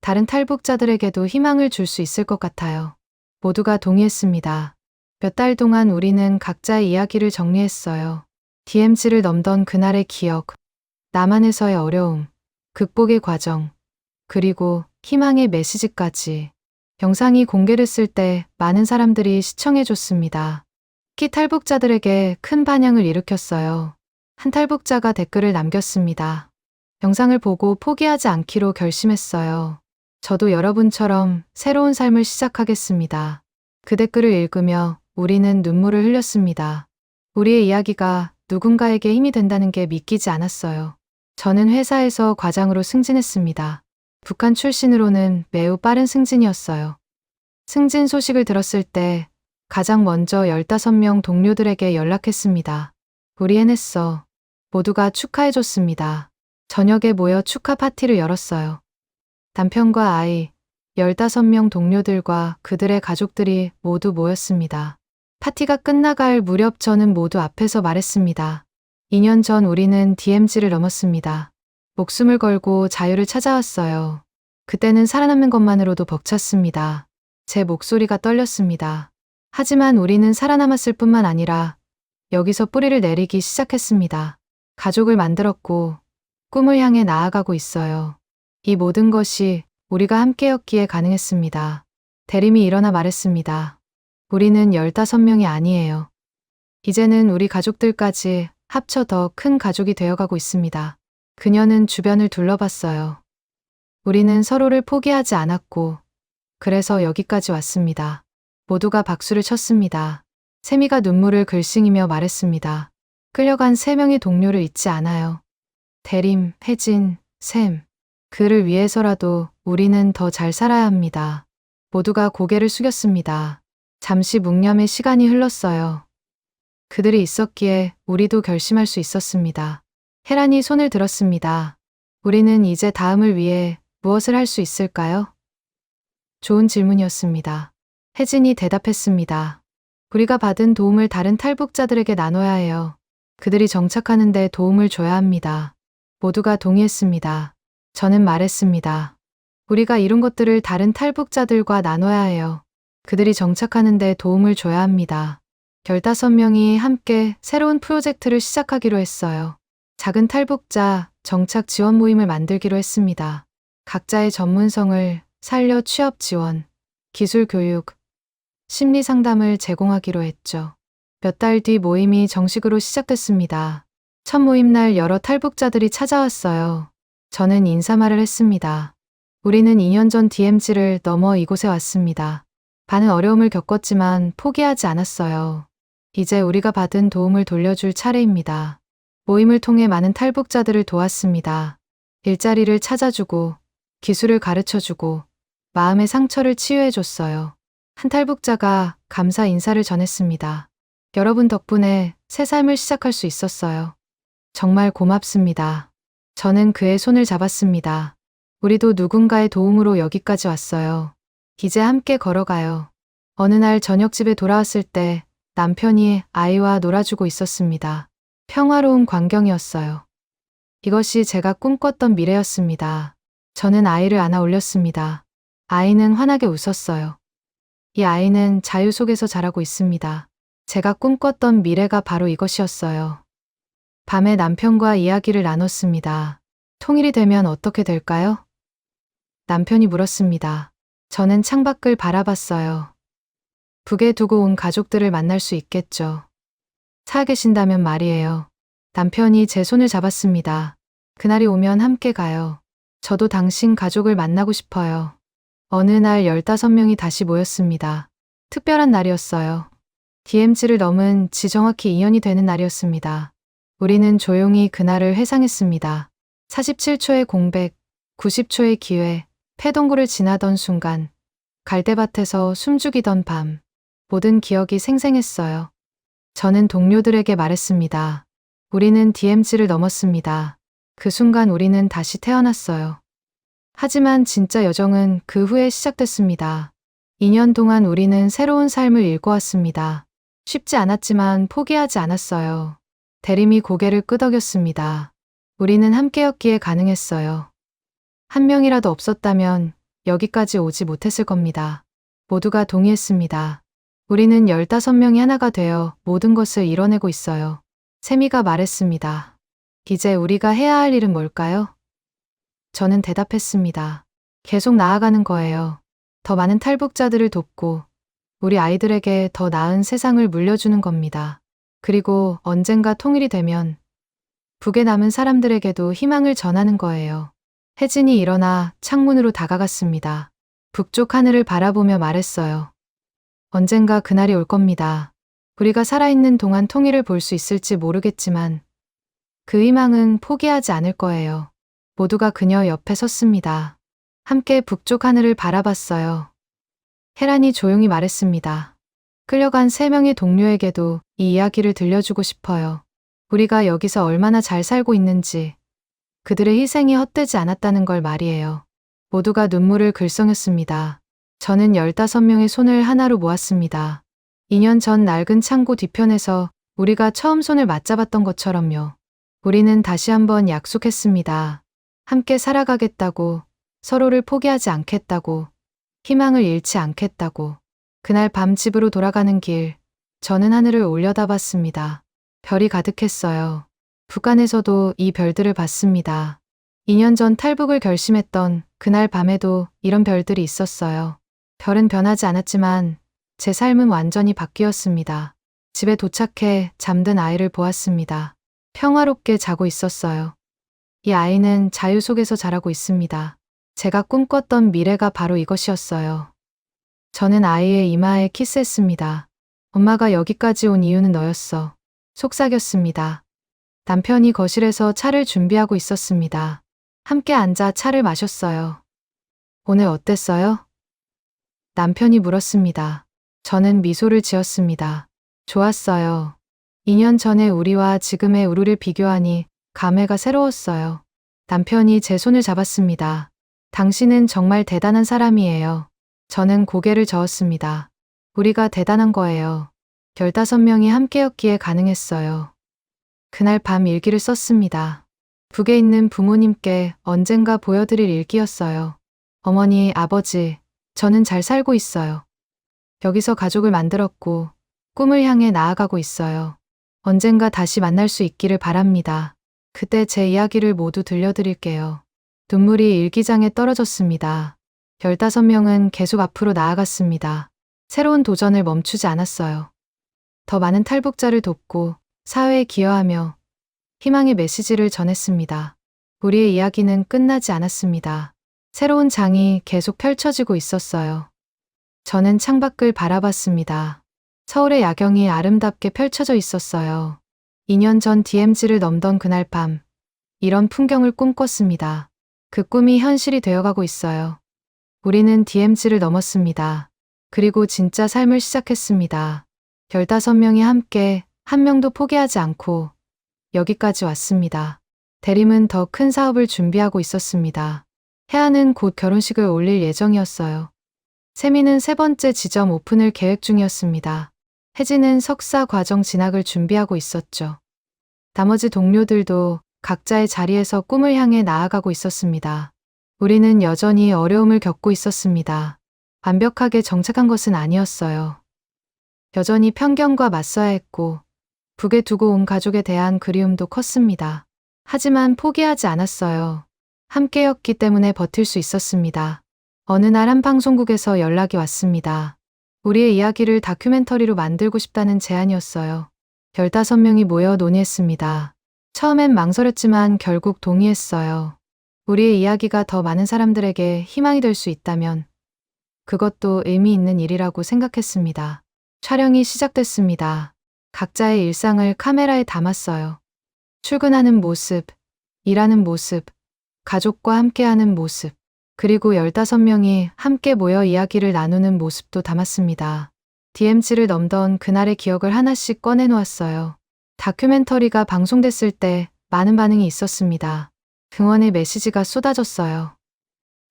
다른 탈북자들에게도 희망을 줄 수 있을 것 같아요. 모두가 동의했습니다. 몇 달 동안 우리는 각자의 이야기를 정리했어요. DMZ를 넘던 그날의 기억, 남한에서의 어려움, 극복의 과정, 그리고 희망의 메시지까지. 영상이 공개됐을 때 많은 사람들이 시청해줬습니다. 특히 탈북자들에게 큰 반향을 일으켰어요. 한 탈북자가 댓글을 남겼습니다. 영상을 보고 포기하지 않기로 결심했어요. 저도 여러분처럼 새로운 삶을 시작하겠습니다. 그 댓글을 읽으며 우리는 눈물을 흘렸습니다. 우리의 이야기가 누군가에게 힘이 된다는 게 믿기지 않았어요. 저는 회사에서 과장으로 승진했습니다. 북한 출신으로는 매우 빠른 승진이었어요. 승진 소식을 들었을 때 가장 먼저 15명 동료들에게 연락했습니다. 우리 해냈어. 모두가 축하해줬습니다. 저녁에 모여 축하 파티를 열었어요. 남편과 아이, 15명 동료들과 그들의 가족들이 모두 모였습니다. 파티가 끝나갈 무렵 저는 모두 앞에서 말했습니다. 2년 전 우리는 DMZ를 넘었습니다. 목숨을 걸고 자유를 찾아왔어요. 그때는 살아남는 것만으로도 벅찼습니다. 제 목소리가 떨렸습니다. 하지만 우리는 살아남았을 뿐만 아니라 여기서 뿌리를 내리기 시작했습니다. 가족을 만들었고 꿈을 향해 나아가고 있어요. 이 모든 것이 우리가 함께였기에 가능했습니다. 대림이 일어나 말했습니다. 우리는 15명이 아니에요. 이제는 우리 가족들까지 합쳐 더 큰 가족이 되어가고 있습니다. 그녀는 주변을 둘러봤어요. 우리는 서로를 포기하지 않았고, 그래서 여기까지 왔습니다. 모두가 박수를 쳤습니다. 세미가 눈물을 글썽이며 말했습니다. 끌려간 3명의 동료를 잊지 않아요. 대림, 혜진, 샘. 그를 위해서라도 우리는 더 잘 살아야 합니다. 모두가 고개를 숙였습니다. 잠시 묵념의 시간이 흘렀어요. 그들이 있었기에 우리도 결심할 수 있었습니다. 혜란이 손을 들었습니다. 우리는 이제 다음을 위해 무엇을 할 수 있을까요? 좋은 질문이었습니다. 혜진이 대답했습니다. 우리가 받은 도움을 다른 탈북자들에게 나눠야 해요. 그들이 정착하는 데 도움을 줘야 합니다. 모두가 동의했습니다. 저는 말했습니다. 우리가 이룬 것들을 다른 탈북자들과 나눠야 해요. 그들이 정착하는 데 도움을 줘야 합니다. 15명이 함께 새로운 프로젝트를 시작하기로 했어요. 작은 탈북자 정착 지원 모임을 만들기로 했습니다. 각자의 전문성을 살려 취업 지원, 기술 교육, 심리 상담을 제공하기로 했죠. 몇 달 뒤 모임이 정식으로 시작됐습니다. 첫 모임 날 여러 탈북자들이 찾아왔어요. 저는 인사말을 했습니다. 우리는 2년 전 DMZ를 넘어 이곳에 왔습니다. 많은 어려움을 겪었지만 포기하지 않았어요. 이제 우리가 받은 도움을 돌려줄 차례입니다. 모임을 통해 많은 탈북자들을 도왔습니다. 일자리를 찾아주고, 기술을 가르쳐주고, 마음의 상처를 치유해줬어요. 한 탈북자가 감사 인사를 전했습니다. 여러분 덕분에 새 삶을 시작할 수 있었어요. 정말 고맙습니다. 저는 그의 손을 잡았습니다. 우리도 누군가의 도움으로 여기까지 왔어요. 이제 함께 걸어가요. 어느 날 저녁 집에 돌아왔을 때 남편이 아이와 놀아주고 있었습니다. 평화로운 광경이었어요. 이것이 제가 꿈꿨던 미래였습니다. 저는 아이를 안아 올렸습니다. 아이는 환하게 웃었어요. 이 아이는 자유 속에서 자라고 있습니다. 제가 꿈꿨던 미래가 바로 이것이었어요. 밤에 남편과 이야기를 나눴습니다. 통일이 되면 어떻게 될까요? 남편이 물었습니다. 저는 창밖을 바라봤어요. 북에 두고 온 가족들을 만날 수 있겠죠. 살아계신다면 말이에요. 남편이 제 손을 잡았습니다. 그날이 오면 함께 가요. 저도 당신 가족을 만나고 싶어요. 어느 날 15명이 다시 모였습니다. 특별한 날이었어요. DMZ를 넘은 지 정확히 2년이 되는 날이었습니다. 우리는 조용히 그날을 회상했습니다. 47초의 공백, 90초의 기회, 폐동굴을 지나던 순간, 갈대밭에서 숨죽이던 밤, 모든 기억이 생생했어요. 저는 동료들에게 말했습니다. 우리는 DMZ를 넘었습니다. 그 순간 우리는 다시 태어났어요. 하지만 진짜 여정은 그 후에 시작됐습니다. 2년 동안 우리는 새로운 삶을 일궈왔습니다. 쉽지 않았지만 포기하지 않았어요. 대림이 고개를 끄덕였습니다. 우리는 함께였기에 가능했어요. 한 명이라도 없었다면 여기까지 오지 못했을 겁니다. 모두가 동의했습니다. 우리는 15명이 하나가 되어 모든 것을 이뤄내고 있어요. 세미가 말했습니다. 이제 우리가 해야 할 일은 뭘까요? 저는 대답했습니다. 계속 나아가는 거예요. 더 많은 탈북자들을 돕고 우리 아이들에게 더 나은 세상을 물려주는 겁니다. 그리고 언젠가 통일이 되면 북에 남은 사람들에게도 희망을 전하는 거예요. 혜진이 일어나 창문으로 다가갔습니다. 북쪽 하늘을 바라보며 말했어요. 언젠가 그날이 올 겁니다. 우리가 살아있는 동안 통일을 볼 수 있을지 모르겠지만 그 희망은 포기하지 않을 거예요. 모두가 그녀 옆에 섰습니다. 함께 북쪽 하늘을 바라봤어요. 혜란이 조용히 말했습니다. 끌려간 3명의 동료에게도 이 이야기를 들려주고 싶어요. 우리가 여기서 얼마나 잘 살고 있는지, 그들의 희생이 헛되지 않았다는 걸 말이에요. 모두가 눈물을 글썽였습니다. 저는 15명의 손을 하나로 모았습니다. 2년 전 낡은 창고 뒤편에서 우리가 처음 손을 맞잡았던 것처럼요. 우리는 다시 한번 약속했습니다. 함께 살아가겠다고, 서로를 포기하지 않겠다고, 희망을 잃지 않겠다고. 그날 밤 집으로 돌아가는 길, 저는 하늘을 올려다봤습니다. 별이 가득했어요. 북한에서도 이 별들을 봤습니다. 2년 전 탈북을 결심했던 그날 밤에도 이런 별들이 있었어요. 별은 변하지 않았지만 제 삶은 완전히 바뀌었습니다. 집에 도착해 잠든 아이를 보았습니다. 평화롭게 자고 있었어요. 이 아이는 자유 속에서 자라고 있습니다. 제가 꿈꿨던 미래가 바로 이것이었어요. 저는 아이의 이마에 키스했습니다. 엄마가 여기까지 온 이유는 너였어. 속삭였습니다. 남편이 거실에서 차를 준비하고 있었습니다. 함께 앉아 차를 마셨어요. 오늘 어땠어요? 남편이 물었습니다. 저는 미소를 지었습니다. 좋았어요. 2년 전의 우리와 지금의 우리를 비교하니 감회가 새로웠어요. 남편이 제 손을 잡았습니다. 당신은 정말 대단한 사람이에요. 저는 고개를 저었습니다. 우리가 대단한 거예요. 15명이 함께였기에 가능했어요. 그날 밤 일기를 썼습니다. 북에 있는 부모님께 언젠가 보여드릴 일기였어요. 어머니, 아버지, 저는 잘 살고 있어요. 여기서 가족을 만들었고 꿈을 향해 나아가고 있어요. 언젠가 다시 만날 수 있기를 바랍니다. 그때 제 이야기를 모두 들려드릴게요. 눈물이 일기장에 떨어졌습니다. 15명은 계속 앞으로 나아갔습니다. 새로운 도전을 멈추지 않았어요. 더 많은 탈북자를 돕고 사회에 기여하며 희망의 메시지를 전했습니다. 우리의 이야기는 끝나지 않았습니다. 새로운 장이 계속 펼쳐지고 있었어요. 저는 창밖을 바라봤습니다. 서울의 야경이 아름답게 펼쳐져 있었어요. 2년 전 DMZ를 넘던 그날 밤, 이런 풍경을 꿈꿨습니다. 그 꿈이 현실이 되어가고 있어요. 우리는 DMZ를 넘었습니다. 그리고 진짜 삶을 시작했습니다. 15명이 함께 한 명도 포기하지 않고 여기까지 왔습니다. 대림은 더 큰 사업을 준비하고 있었습니다. 혜아는 곧 결혼식을 올릴 예정이었어요. 세미는 3번째 지점 오픈을 계획 중이었습니다. 혜진은 석사 과정 진학을 준비하고 있었죠. 나머지 동료들도 각자의 자리에서 꿈을 향해 나아가고 있었습니다. 우리는 여전히 어려움을 겪고 있었습니다. 완벽하게 정착한 것은 아니었어요. 여전히 편견과 맞서야 했고 북에 두고 온 가족에 대한 그리움도 컸습니다. 하지만 포기하지 않았어요. 함께였기 때문에 버틸 수 있었습니다. 어느 날 한 방송국에서 연락이 왔습니다. 우리의 이야기를 다큐멘터리로 만들고 싶다는 제안이었어요. 15명이 모여 논의했습니다. 처음엔 망설였지만 결국 동의했어요. 우리의 이야기가 더 많은 사람들에게 희망이 될 수 있다면 그것도 의미 있는 일이라고 생각했습니다. 촬영이 시작됐습니다. 각자의 일상을 카메라에 담았어요. 출근하는 모습, 일하는 모습, 가족과 함께하는 모습, 그리고 15명이 함께 모여 이야기를 나누는 모습도 담았습니다. DMZ를 넘던 그날의 기억을 하나씩 꺼내놓았어요. 다큐멘터리가 방송됐을 때 많은 반응이 있었습니다. 응원의 메시지가 쏟아졌어요.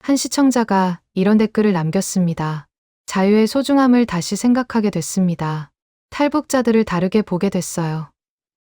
한 시청자가 이런 댓글을 남겼습니다. 자유의 소중함을 다시 생각하게 됐습니다. 탈북자들을 다르게 보게 됐어요.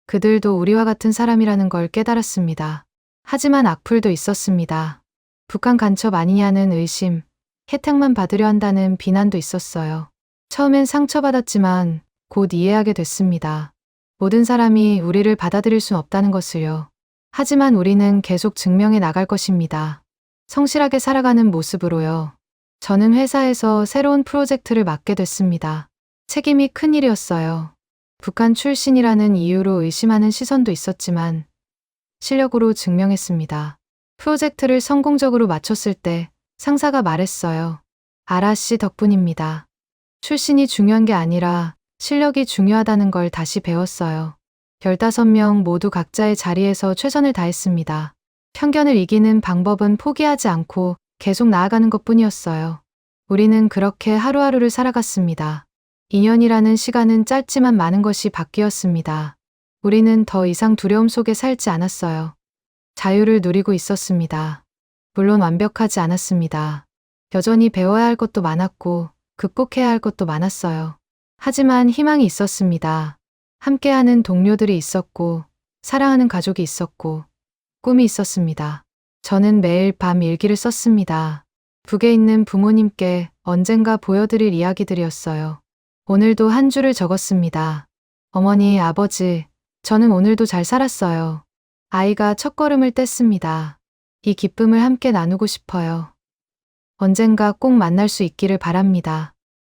그들도 우리와 같은 사람이라는 걸 깨달았습니다. 하지만 악플도 있었습니다. 북한 간첩 아니냐는 의심, 혜택만 받으려 한다는 비난도 있었어요. 처음엔 상처받았지만 곧 이해하게 됐습니다. 모든 사람이 우리를 받아들일 순 없다는 것을요. 하지만 우리는 계속 증명해 나갈 것입니다. 성실하게 살아가는 모습으로요. 저는 회사에서 새로운 프로젝트를 맡게 됐습니다. 책임이 큰 일이었어요. 북한 출신이라는 이유로 의심하는 시선도 있었지만 실력으로 증명했습니다. 프로젝트를 성공적으로 마쳤을 때 상사가 말했어요. 아라 씨 덕분입니다. 출신이 중요한 게 아니라 실력이 중요하다는 걸 다시 배웠어요. 15명 모두 각자의 자리에서 최선을 다했습니다. 편견을 이기는 방법은 포기하지 않고 계속 나아가는 것뿐이었어요. 우리는 그렇게 하루하루를 살아갔습니다. 2년이라는 시간은 짧지만 많은 것이 바뀌었습니다. 우리는 더 이상 두려움 속에 살지 않았어요. 자유를 누리고 있었습니다. 물론 완벽하지 않았습니다. 여전히 배워야 할 것도 많았고 극복해야 할 것도 많았어요. 하지만 희망이 있었습니다. 함께하는 동료들이 있었고 사랑하는 가족이 있었고, 꿈이 있었습니다. 저는 매일 밤 일기를 썼습니다. 북에 있는 부모님께 언젠가 보여드릴 이야기들이었어요. 오늘도 한 줄을 적었습니다. 어머니, 아버지, 저는 오늘도 잘 살았어요. 아이가 첫걸음을 뗐습니다. 이 기쁨을 함께 나누고 싶어요. 언젠가 꼭 만날 수 있기를 바랍니다.